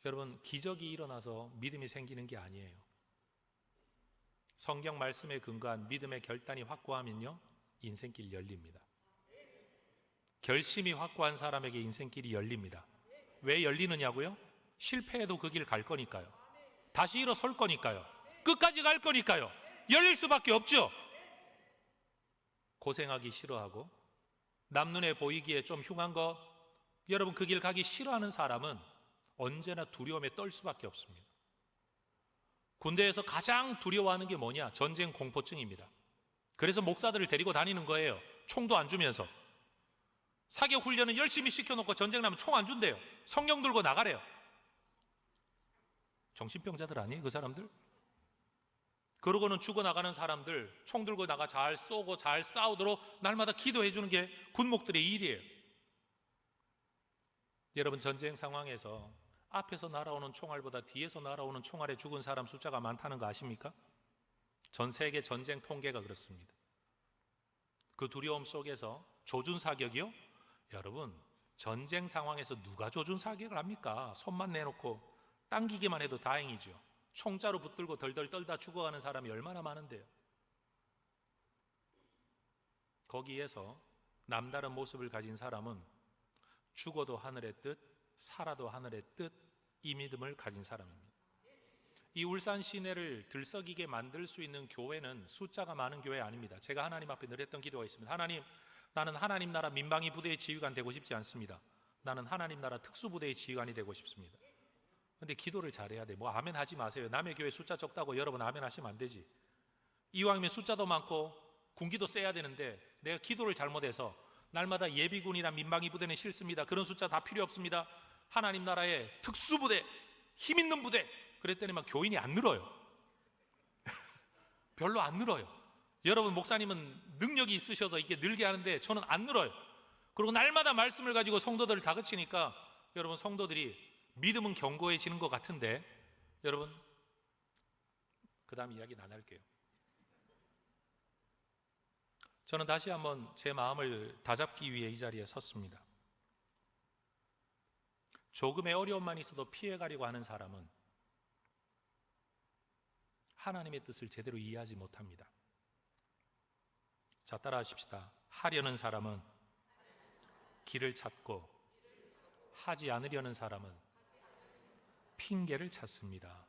여러분, 기적이 일어나서 믿음이 생기는 게 아니에요. 성경 말씀에 근거한 믿음의 결단이 확고하면요, 인생길이 열립니다. 결심이 확고한 사람에게 인생길이 열립니다. 왜 열리느냐고요? 실패해도 그 길 갈 거니까요. 다시 일어설 거니까요. 끝까지 갈 거니까요. 열릴 수밖에 없죠. 고생하기 싫어하고 남 눈에 보이기에 좀 흉한 것, 여러분, 그 길 가기 싫어하는 사람은 언제나 두려움에 떨 수밖에 없습니다. 군대에서 가장 두려워하는 게 뭐냐? 전쟁 공포증입니다. 그래서 목사들을 데리고 다니는 거예요. 총도 안 주면서. 사격 훈련은 열심히 시켜놓고 전쟁 나면 총 안 준대요. 성령 들고 나가래요. 정신병자들 아니에요, 그 사람들? 그러고는 죽어나가는 사람들 총 들고 나가 잘 쏘고 잘 싸우도록 날마다 기도해 주는 게 군목들의 일이에요. 여러분, 전쟁 상황에서 앞에서 날아오는 총알보다 뒤에서 날아오는 총알에 죽은 사람 숫자가 많다는 거 아십니까? 전 세계 전쟁 통계가 그렇습니다. 그 두려움 속에서 조준 사격이요? 여러분, 전쟁 상황에서 누가 조준 사격을 합니까? 손만 내놓고 당기기만 해도 다행이죠. 총자로 붙들고 덜덜 떨다 죽어가는 사람이 얼마나 많은데요. 거기에서 남다른 모습을 가진 사람은 죽어도 하늘의 뜻, 살아도 하늘의 뜻, 이 믿음을 가진 사람입니다. 이 울산 시내를 들썩이게 만들 수 있는 교회는 숫자가 많은 교회 아닙니다. 제가 하나님 앞에 늘 했던 기도가 있습니다. 하나님, 나는 하나님 나라 민방위 부대의 지휘관 되고 싶지 않습니다. 나는 하나님 나라 특수부대의 지휘관이 되고 싶습니다. 근데 기도를 잘해야 돼. 뭐 아멘 하지 마세요. 남의 교회 숫자 적다고 여러분 아멘 하시면 안 되지. 이왕이면 숫자도 많고 군기도 세야 되는데 내가 기도를 잘못해서 날마다 예비군이나 민방위 부대는 싫습니다. 그런 숫자 다 필요 없습니다. 하나님 나라의 특수부대, 힘 있는 부대. 그랬더니만 교인이 안 늘어요. 별로 안 늘어요. 여러분, 목사님은 능력이 있으셔서 이게 늘게 하는데 저는 안 늘어요. 그리고 날마다 말씀을 가지고 성도들을 다그치니까 여러분, 성도들이 믿음은 견고해지는 것 같은데 여러분, 그 다음 이야기는 안 할게요. 저는 다시 한번 제 마음을 다잡기 위해 이 자리에 섰습니다. 조금의 어려움만 있어도 피해가려고 하는 사람은 하나님의 뜻을 제대로 이해하지 못합니다. 자, 따라하십시다. 하려는 사람은 길을 찾고 하지 않으려는 사람은 핑계를 찾습니다.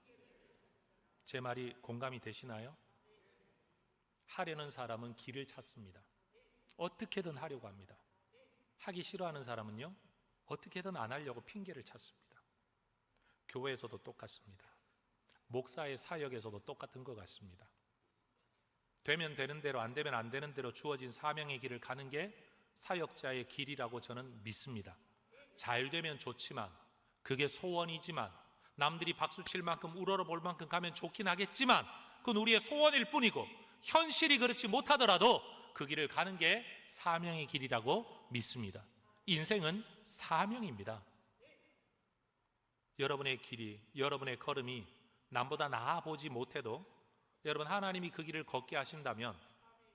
제 말이 공감이 되시나요? 하려는 사람은 길을 찾습니다. 어떻게든 하려고 합니다. 하기 싫어하는 사람은요, 어떻게든 안 하려고 핑계를 찾습니다. 교회에서도 똑같습니다. 목사의 사역에서도 똑같은 것 같습니다. 되면 되는 대로, 안 되면 안 되는 대로 주어진 사명의 길을 가는 게 사역자의 길이라고 저는 믿습니다. 잘 되면 좋지만, 그게 소원이지만, 남들이 박수칠 만큼 우러러볼 만큼 가면 좋긴 하겠지만 그건 우리의 소원일 뿐이고 현실이 그렇지 못하더라도 그 길을 가는 게 사명의 길이라고 믿습니다. 인생은 사명입니다. 여러분의 길이, 여러분의 걸음이 남보다 나아 보지 못해도 여러분, 하나님이 그 길을 걷게 하신다면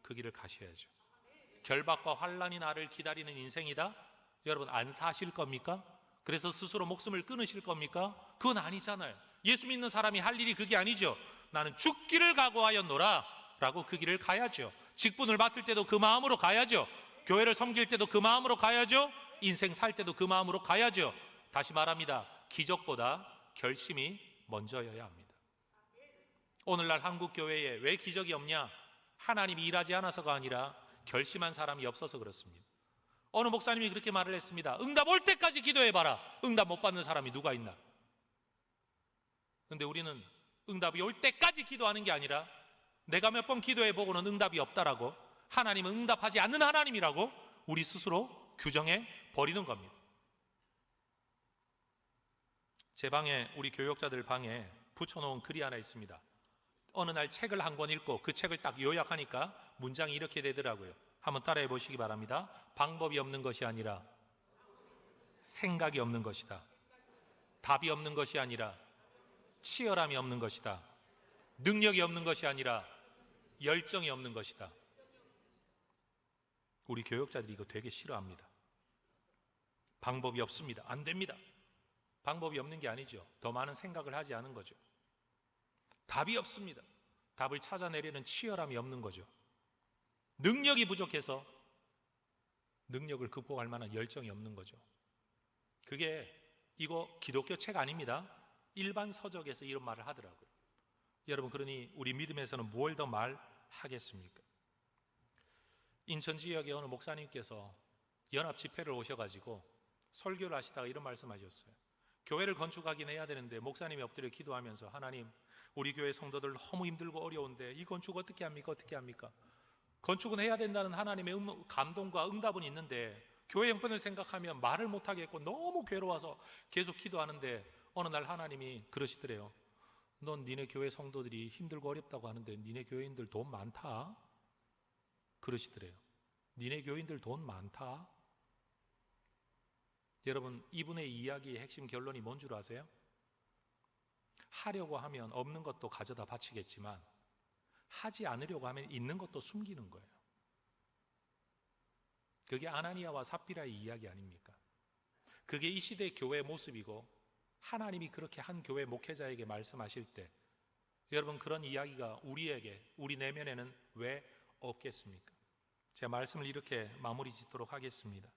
그 길을 가셔야죠. 결박과 환난이 나를 기다리는 인생이다? 여러분, 안 사실 겁니까? 그래서 스스로 목숨을 끊으실 겁니까? 그건 아니잖아요. 예수 믿는 사람이 할 일이 그게 아니죠. 나는 죽기를 각오하였노라 라고 그 길을 가야죠. 직분을 맡을 때도 그 마음으로 가야죠. 교회를 섬길 때도 그 마음으로 가야죠. 인생 살 때도 그 마음으로 가야죠. 다시 말합니다. 기적보다 결심이 먼저여야 합니다. 오늘날 한국 교회에 왜 기적이 없냐? 하나님이 일하지 않아서가 아니라 결심한 사람이 없어서 그렇습니다. 어느 목사님이 그렇게 말을 했습니다. 응답 올 때까지 기도해봐라. 응답 못 받는 사람이 누가 있나? 근데 우리는 응답이 올 때까지 기도하는 게 아니라 내가 몇 번 기도해보고는 응답이 없다라고, 하나님은 응답하지 않는 하나님이라고 우리 스스로 규정해 버리는 겁니다. 제 방에, 우리 교역자들 방에 붙여놓은 글이 하나 있습니다. 어느 날 책을 한 권 읽고 그 책을 딱 요약하니까 문장이 이렇게 되더라고요. 한번 따라해 보시기 바랍니다. 방법이 없는 것이 아니라 생각이 없는 것이다. 답이 없는 것이 아니라 치열함이 없는 것이다. 능력이 없는 것이 아니라 열정이 없는 것이다. 우리 교역자들이 이거 되게 싫어합니다. 방법이 없습니다. 안 됩니다. 방법이 없는 게 아니죠. 더 많은 생각을 하지 않은 거죠. 답이 없습니다. 답을 찾아내려는 치열함이 없는 거죠. 능력이 부족해서 능력을 극복할 만한 열정이 없는 거죠. 그게 이거 기독교 책 아닙니다. 일반 서적에서 이런 말을 하더라고요. 여러분, 그러니 우리 믿음에서는 뭘 더 말하겠습니까? 인천 지역의 어느 목사님께서 연합 집회를 오셔가지고 설교를 하시다가 이런 말씀하셨어요. 교회를 건축하긴 해야 되는데 목사님이 엎드려 기도하면서, 하나님, 우리 교회 성도들 너무 힘들고 어려운데 이 건축 어떻게 합니까? 어떻게 합니까? 건축은 해야 된다는 하나님의 감동과 응답은 있는데 교회 형편을 생각하면 말을 못하겠고 너무 괴로워서 계속 기도하는데 어느 날 하나님이 그러시더래요. 넌 니네 교회 성도들이 힘들고 어렵다고 하는데 니네 교회인들 돈 많다? 그러시더래요. 니네 교인들 돈 많다? 여러분, 이분의 이야기의 핵심 결론이 뭔 줄 아세요? 하려고 하면 없는 것도 가져다 바치겠지만 하지 않으려고 하면 있는 것도 숨기는 거예요. 그게 아나니아와 삽비라의 이야기 아닙니까? 그게 이 시대의 교회의 모습이고 하나님이 그렇게 한 교회 목회자에게 말씀하실 때 여러분, 그런 이야기가 우리에게, 우리 내면에는 왜 없겠습니까? 제 말씀을 이렇게 마무리 짓도록 하겠습니다.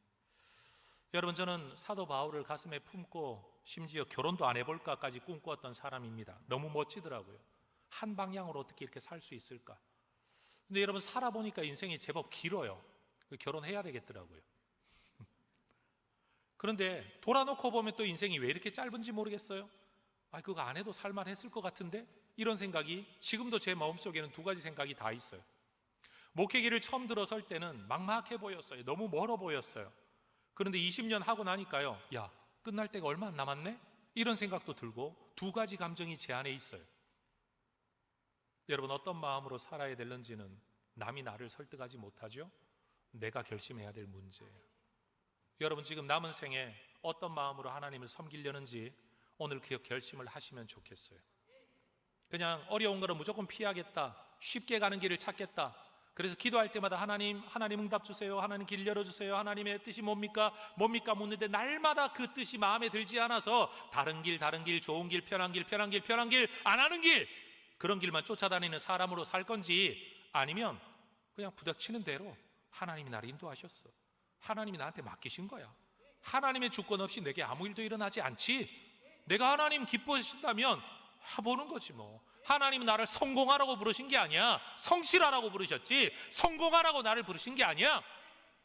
여러분, 저는 사도 바울을 가슴에 품고 심지어 결혼도 안 해볼까까지 꿈꾸었던 사람입니다. 너무 멋지더라고요. 한 방향으로 어떻게 이렇게 살 수 있을까? 근데 여러분, 살아보니까 인생이 제법 길어요. 결혼해야 되겠더라고요. 그런데 돌아놓고 보면 또 인생이 왜 이렇게 짧은지 모르겠어요. 그거 안 해도 살만했을 것 같은데? 이런 생각이 지금도 제 마음속에는 두 가지 생각이 다 있어요. 목회기를 처음 들어설 때는 막막해 보였어요. 너무 멀어 보였어요. 그런데 20년 하고 나니까요, 야, 끝날 때가 얼마 안 남았네? 이런 생각도 들고 두 가지 감정이 제 안에 있어요. 여러분, 어떤 마음으로 살아야 되는지는 남이 나를 설득하지 못하죠? 내가 결심해야 될 문제예요. 여러분, 지금 남은 생에 어떤 마음으로 하나님을 섬기려는지 오늘 그 결심을 하시면 좋겠어요. 그냥 어려운 거는 무조건 피하겠다, 쉽게 가는 길을 찾겠다, 그래서 기도할 때마다 하나님 응답 주세요, 하나님 길 열어주세요, 하나님의 뜻이 뭡니까 묻는데 날마다 그 뜻이 마음에 들지 않아서 다른 길 좋은 길 편한 길 안 하는 길, 그런 길만 쫓아다니는 사람으로 살 건지, 아니면 그냥 부닥치는 대로 하나님이 나를 인도하셨어, 하나님이 나한테 맡기신 거야, 하나님의 주권 없이 내게 아무 일도 일어나지 않지, 내가 하나님 기뻐하신다면 해보는 거지 뭐. 하나님은 나를 성공하라고 부르신 게 아니야, 성실하라고 부르셨지 성공하라고 나를 부르신 게 아니야.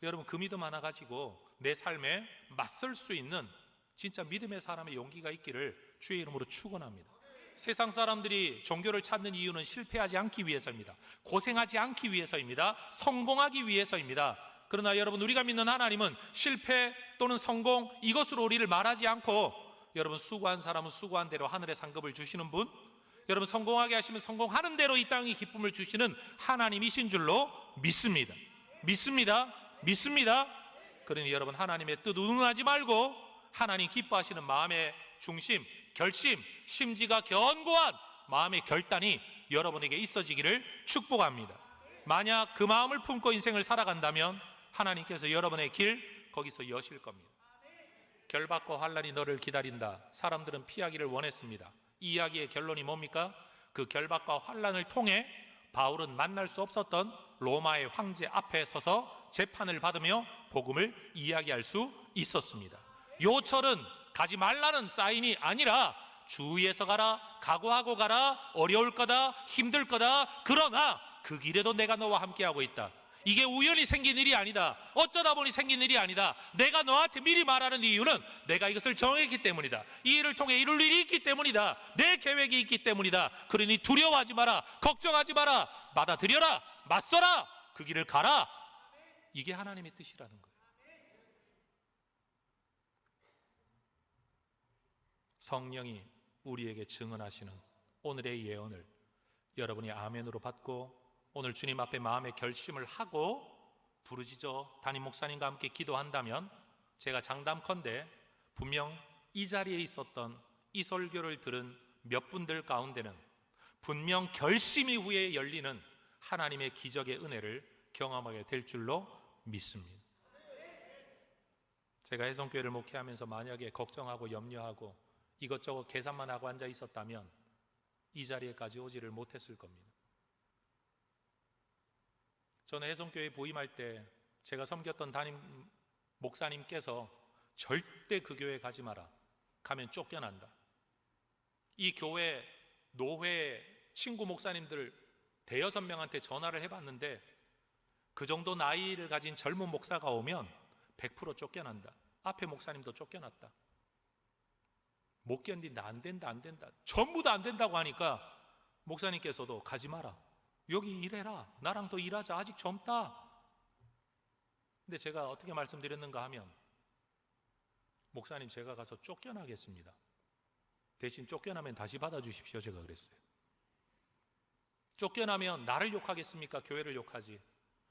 여러분, 그 믿음 하나 가지고 내 삶에 맞설 수 있는 진짜 믿음의 사람의 용기가 있기를 주의 이름으로 축원합니다. 세상 사람들이 종교를 찾는 이유는 실패하지 않기 위해서입니다. 고생하지 않기 위해서입니다. 성공하기 위해서입니다. 그러나 여러분, 우리가 믿는 하나님은 실패 또는 성공 이것으로 우리를 말하지 않고, 여러분, 수고한 사람은 수고한 대로 하늘의 상급을 주시는 분, 여러분, 성공하게 하시면 성공하는 대로 이 땅에 기쁨을 주시는 하나님이신 줄로 믿습니다. 그러니 여러분, 하나님의 뜻 운운하지 말고 하나님 기뻐하시는 마음의 중심, 결심, 심지가 견고한 마음의 결단이 여러분에게 있어지기를 축복합니다. 만약 그 마음을 품고 인생을 살아간다면 하나님께서 여러분의 길 거기서 여실 겁니다. 결박과 환난이 너를 기다린다. 사람들은 피하기를 원했습니다. 이 이야기의 결론이 뭡니까? 그 결박과 환난을 통해 바울은 만날 수 없었던 로마의 황제 앞에 서서 재판을 받으며 복음을 이야기할 수 있었습니다. 요철은 가지 말라는 사인이 아니라 주위에서 가라, 각오하고 가라, 어려울 거다, 힘들 거다, 그러나 그 길에도 내가 너와 함께하고 있다. 이게 우연히 생긴 일이 아니다, 어쩌다 보니 생긴 일이 아니다, 내가 너한테 미리 말하는 이유는 내가 이것을 정했기 때문이다, 이 일을 통해 이룰 일이 있기 때문이다, 내 계획이 있기 때문이다. 그러니 두려워하지 마라, 걱정하지 마라, 받아들여라, 맞서라, 그 길을 가라. 이게 하나님의 뜻이라는 거예요. 성령이 우리에게 증언하시는 오늘의 예언을 여러분이 아멘으로 받고 오늘 주님 앞에 마음의 결심을 하고 부르짖어 담임 목사님과 함께 기도한다면, 제가 장담컨대 분명 이 자리에 있었던 이 설교를 들은 몇 분들 가운데는 분명 결심 이후에 열리는 하나님의 기적의 은혜를 경험하게 될 줄로 믿습니다. 제가 혜성교회를 목회하면서 만약에 걱정하고 염려하고 이것저것 계산만 하고 앉아 있었다면 이 자리에까지 오지를 못했을 겁니다. 저는 혜성교회에 부임할 때 제가 섬겼던 담임 목사님께서 절대 그 교회 가지 마라, 가면 쫓겨난다. 이 교회 노회 친구 목사님들 대여섯 명한테 전화를 해봤는데 그 정도 나이를 가진 젊은 목사가 오면 100% 쫓겨난다. 앞에 목사님도 쫓겨났다. 못 견딘다, 안 된다 전부 다 안 된다고 하니까 목사님께서도 가지 마라, 여기 일해라. 나랑 더 일하자. 아직 젊다. 근데 제가 어떻게 말씀드렸는가 하면, 목사님 제가 가서 쫓겨나겠습니다. 대신 쫓겨나면 다시 받아주십시오. 제가 그랬어요. 쫓겨나면 나를 욕하겠습니까? 교회를 욕하지.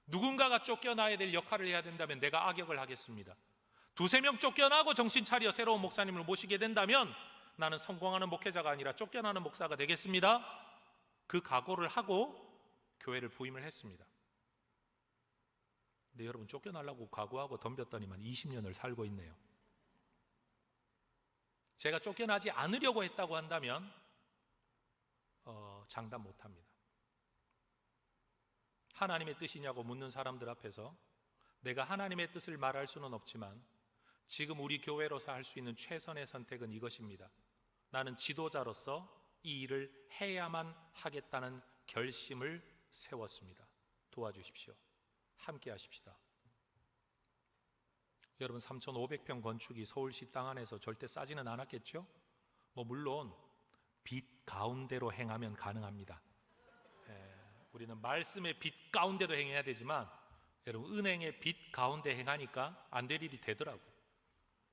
누군가가 쫓겨나야 될 역할을 해야 된다면 내가 악역을 하겠습니다. 두세 명 쫓겨나고 정신 차려 새로운 목사님을 모시게 된다면 나는 성공하는 목회자가 아니라 쫓겨나는 목사가 되겠습니다. 그 각오를 하고 교회를 부임을 했습니다. 근데 여러분, 쫓겨나려고 각오하고 덤볐더니만 20년을 살고 있네요. 제가 쫓겨나지 않으려고 했다고 한다면 장담 못합니다. 하나님의 뜻이냐고 묻는 사람들 앞에서 내가 하나님의 뜻을 말할 수는 없지만 지금 우리 교회로서 할 수 있는 최선의 선택은 이것입니다. 나는 지도자로서 이 일을 해야만 하겠다는 결심을 세웠습니다. 도와주십시오. 함께 하십시다. 여러분, 3,500평 건축이 서울시 땅 안에서 절대 싸지는 않았겠죠? 물론 빛 가운데로 행하면 가능합니다. 우리는 말씀의 빛 가운데도 행해야 되지만 여러분, 은행의 빛 가운데 행하니까 안 될 일이 되더라고요.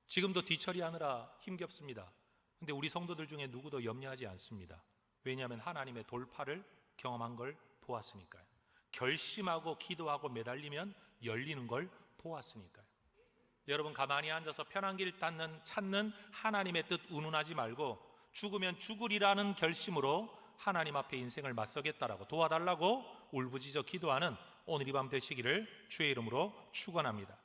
지금도 뒤처리하느라 힘겹습니다. 근데 우리 성도들 중에 누구도 염려하지 않습니다. 왜냐하면 하나님의 돌파를 경험한 걸 보았으니까요. 결심하고 기도하고 매달리면 열리는 걸 보았으니까요. 여러분, 가만히 앉아서 편한 길 찾는 하나님의 뜻 운운하지 말고 죽으면 죽으리라는 결심으로 하나님 앞에 인생을 맞서겠다라고 도와달라고 울부짖어 기도하는 오늘 이 밤 되시기를 주의 이름으로 축원합니다.